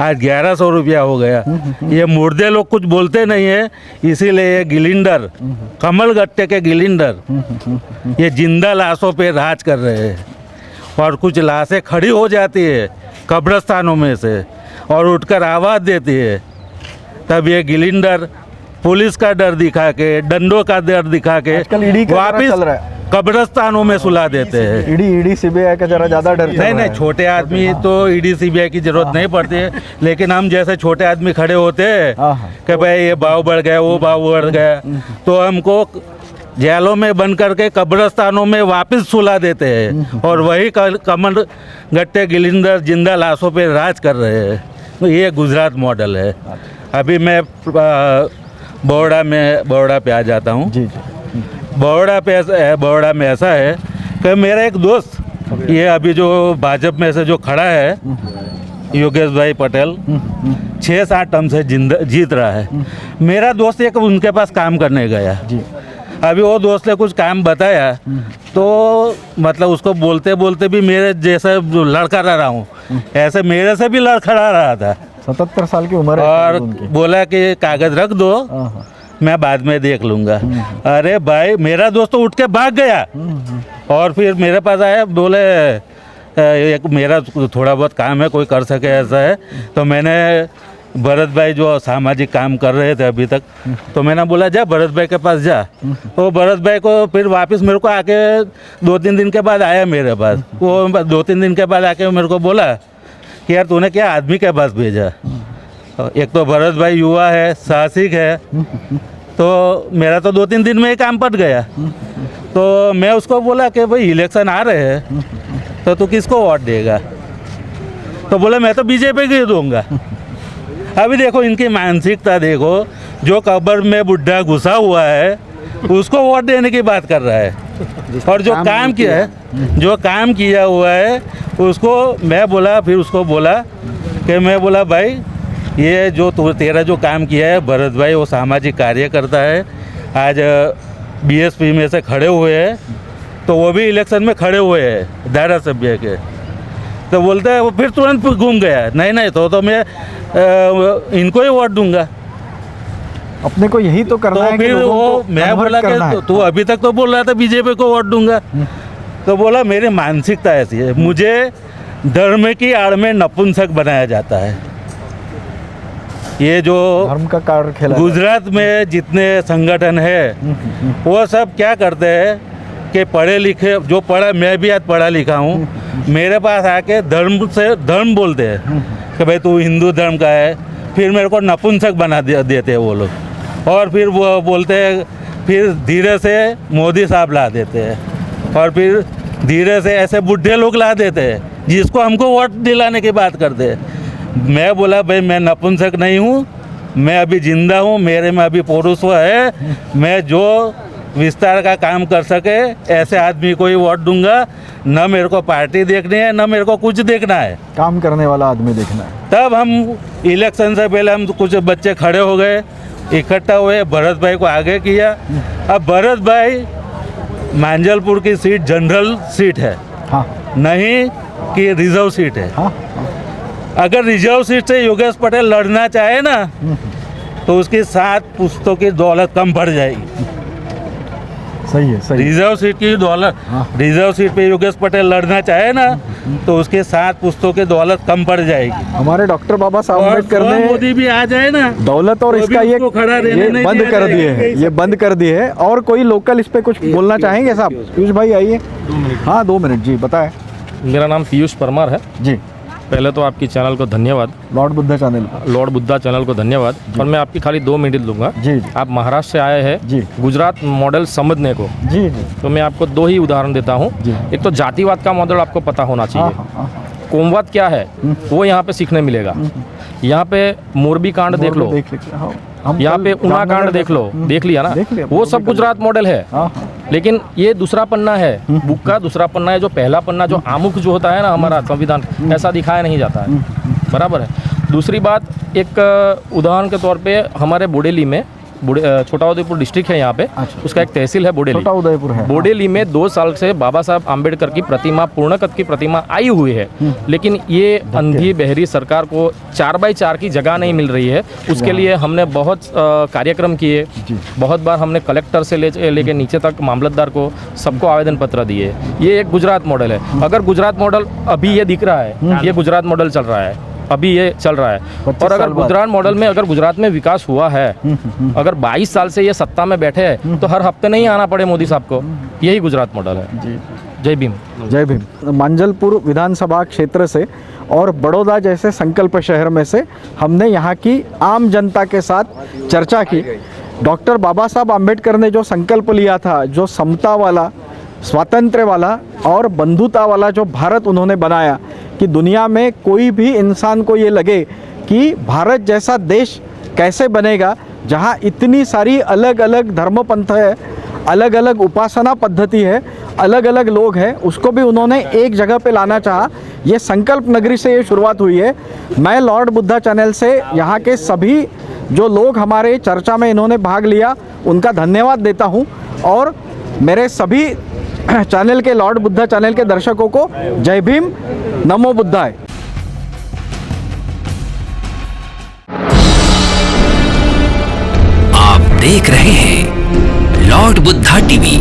आज 1100 रुपया हो गया। ये मुर्दे लोग कुछ बोलते नहीं है, इसीलिए ये गिलिंडर, कमलगट्टे के गिलिंडर ये जिंदा लाशों पे राज कर रहे हैं। और कुछ लाशें खड़ी हो जाती है कब्रिस्तानों में से और उठकर आवाज़ देती है, तब ये गिलिंडर पुलिस का डर दिखा के, डंडों का डर दिखा के आजकल ईडी का जरा चल रहा वापिस कब्रिस्तानों में सुला देते हैं। ईडी सीबीआई का जरा ज्यादा डर चल नहीं रहा नहीं, है। छोटे आदमी तो ईडी सीबीआई की जरूरत नहीं पड़ती है, लेकिन हम जैसे छोटे आदमी खड़े होते हैं कि भाई ये भाव बढ़ गया, वो भाव बढ़ गया, तो हमको जेलों में बंद करके कब्रिस्तानों में वापस सुला देते हैं और वही कमर गट्टे गिलिंदर जिंदा लाशों पे राज कर रहे हैं। तो ये गुजरात मॉडल है। अभी मैं बड़ौदा पे आ जाता हूँ। जी बड़ौदा में ऐसा है कि मेरा एक दोस्त, ये अभी जो भाजपा में से जो खड़ा है योगेश भाई पटेल, 6-7 टर्म से जीत रहा है। मेरा दोस्त एक उनके पास काम करने गया जी। अभी वो दोस्त ने कुछ काम बताया तो मतलब उसको बोलते बोलते भी मेरे जैसे लड़खड़ा रहा हूँ, ऐसे मेरे से भी लड़खड़ा रहा था। 77 साल की उम्र है और उनकी। बोला कि कागज रख दो, मैं बाद में देख लूँगा। अरे भाई, मेरा दोस्त तो उठ के भाग गया और फिर मेरे पास आया, बोले एक मेरा थोड़ा बहुत काम है, कोई कर सके ऐसा है। तो मैंने भरत भाई जो सामाजिक काम कर रहे थे अभी तक, तो मैंने बोला जा भरत भाई के पास जा। तो भरत भाई को फिर वापस मेरे को आके 2-3 दिन के बाद आया मेरे पास। वो 2-3 दिन के बाद आके मेरे को बोला कि यार तूने क्या आदमी के पास भेजा। एक तो भरत भाई युवा है, साहसिक है, तो मेरा तो 2-3 दिन में ही काम पट गया। तो मैं उसको बोला कि भाई इलेक्शन आ रहे हैं तो तू किसको वोट देगा। तो बोला मैं तो बीजेपी को ही दूंगा। अभी देखो इनकी मानसिकता देखो, जो कब्र में बुढ़ा घुसा हुआ है उसको वोट देने की बात कर रहा है, और जो काम किया है, जो काम किया हुआ है उसको मैं बोला, फिर उसको बोला कि मैं बोला भाई ये जो तेरा जो काम किया है भरत भाई, वो सामाजिक कार्य करता है। आज बीएसपी में से खड़े हुए हैं, तो वो भी इलेक्शन में खड़े हुए हैं धारासभ्य के। तो बोलते हैं वो, फिर तुरंत घूम गया, नहीं तो मैं इनको ही वोट दूंगा। अपने को यही तो करना तो है कि फिर लोगों वो को मैं convert बोला करना है। कि तू अभी तक तो बोल रहा था बीजेपी को वोट दूंगा। तो बोला मेरी मानसिकता ऐसी है, मुझे धर्म की आड़ में नपुंसक बनाया जाता है। ये जो धर्म का कार्ड खेला गुजरात में जितने संगठन है वो सब क्या करते हैं कि पढ़े लिखे, जो पढ़ा, मैं भी आज पढ़ा लिखा हूँ, मेरे पास आके धर्म बोलते हैं कि भाई तू हिंदू धर्म का है, फिर मेरे को नपुंसक बना देते हैं वो लोग। और फिर वो बोलते हैं, फिर धीरे से मोदी साहब ला देते हैं, और फिर धीरे से ऐसे बुढ़े लोग ला देते हैं जिसको हमको वोट दिलाने की बात करते हैं। मैं बोला भाई मैं नपुंसक नहीं हूँ, मैं अभी जिंदा हूँ, मेरे में अभी पौरुषत्व है, मैं जो विस्तार का काम कर सके ऐसे आदमी को ही वोट दूंगा। न मेरे को पार्टी देखनी है, न मेरे को कुछ देखना है, काम करने वाला आदमी देखना है। तब हम इलेक्शन से पहले हम कुछ बच्चे खड़े हो गए, इकट्ठा हुए, भरत भाई को आगे किया। अब भरत भाई मांजलपुर की सीट जनरल सीट है, हाँ नहीं कि रिजर्व सीट है। हाँ अगर रिजर्व सीट से योगेश पटेल लड़ना चाहे ना, तो उसकी 7 पुस्तों की दौलत कम पड़ जाएगी। सही है, सही है। रिजर्व सीट की दौलत, रिजर्व सीट पे योगेश पटेल लड़ना चाहे ना, तो उसके 7 पुस्तों की दौलत कम पड़ जाएगी। हमारे डॉक्टर बाबा साहब और अम्बेडकर सोम ने मोदी भी आ जाए ना, दौलत और तो इसका भी ये उसको खड़ा रहने नहीं बंद दिया कर दिए जाएगा। हैं, ये बंद कर दिए हैं। और कोई लोकल इस पे कुछ बोलना चाहेंगे साहब? पीयूष भाई आइए। हाँ 2 मिनट जी, बताएं। मेरा नाम पीयूष परमार है जी। पहले तो आपकी चैनल को धन्यवाद, Lord Buddha channel, Lord Buddha channel को धन्यवाद। और मैं आपकी खाली 2 मिनट लूँगा। जी। आप महाराष्ट्र से आए हैं जी। गुजरात मॉडल समझने को। जी जी तो मैं आपको 2 ही उदाहरण देता हूँ। जी। एक तो जातिवाद का मॉडल आपको पता होना चाहिए, कोमवाद क्या है वो यहाँ पे सीखने मिलेगा। यहाँ पे मोरबी कांड देख लो, यहाँ पे उना कांड देख लो, देख लिया ना, वो सब गुजरात मॉडल है। लेकिन ये दूसरा पन्ना है, बुक का दूसरा पन्ना है। जो पहला पन्ना जो आमुख जो होता है ना हमारा संविधान, ऐसा दिखाया नहीं जाता है, बराबर है। दूसरी बात, एक उदाहरण के तौर पे हमारे बोडेली में, छोटा उदयपुर डिस्ट्रिक्ट है यहाँ पे, उसका एक तहसील है बोडेली। छोटा उदयपुर है। बोडेली में 2 साल से बाबा साहब आम्बेडकर की प्रतिमा, पूर्ण कद की प्रतिमा आई हुई है, लेकिन ये अंधी बहरी सरकार को 4x4 की जगह नहीं मिल रही है। उसके लिए हमने बहुत कार्यक्रम किए, बहुत बार हमने कलेक्टर से लेके नीचे तक मामलतदार को सबको आवेदन पत्र दिए। ये एक गुजरात मॉडल है। अगर गुजरात मॉडल अभी ये दिख रहा है, ये गुजरात मॉडल चल रहा है, अभी ये चल रहा है। 25 और अगर साल बाद। गुजरात मॉडल में अगर गुजरात में विकास हुआ है, अगर 22 साल से ये सत्ता में बैठे हैं तो हर हफ्ते नहीं आना पड़े मोदी साहब को, यही गुजरात मॉडल है। जी जय भीम। जय भीम। मांजलपुर विधानसभा क्षेत्र से और बड़ौदा जैसे संकल्प शहर में से हमने यहाँ की आम जनता के साथ चर्चा की। डॉक्टर बाबा साहब आम्बेडकर ने जो संकल्प लिया था, जो समता वाला, स्वातंत्र्य वाला और बंधुता वाला जो भारत उन्होंने बनाया, कि दुनिया में कोई भी इंसान को ये लगे कि भारत जैसा देश कैसे बनेगा जहाँ इतनी सारी अलग अलग धर्मपंथ है, अलग अलग उपासना पद्धति है, अलग अलग लोग हैं, उसको भी उन्होंने एक जगह पे लाना चाहा। ये संकल्प नगरी से ये शुरुआत हुई है। मैं लॉर्ड बुद्धा चैनल से यहाँ के सभी जो लोग हमारे चर्चा में इन्होंने भाग लिया उनका धन्यवाद देता हूँ, और मेरे सभी चैनल के लॉर्ड बुद्धा चैनल के दर्शकों को जय भीम, नमो बुद्धाय। आप देख रहे हैं लॉर्ड बुद्धा टीवी।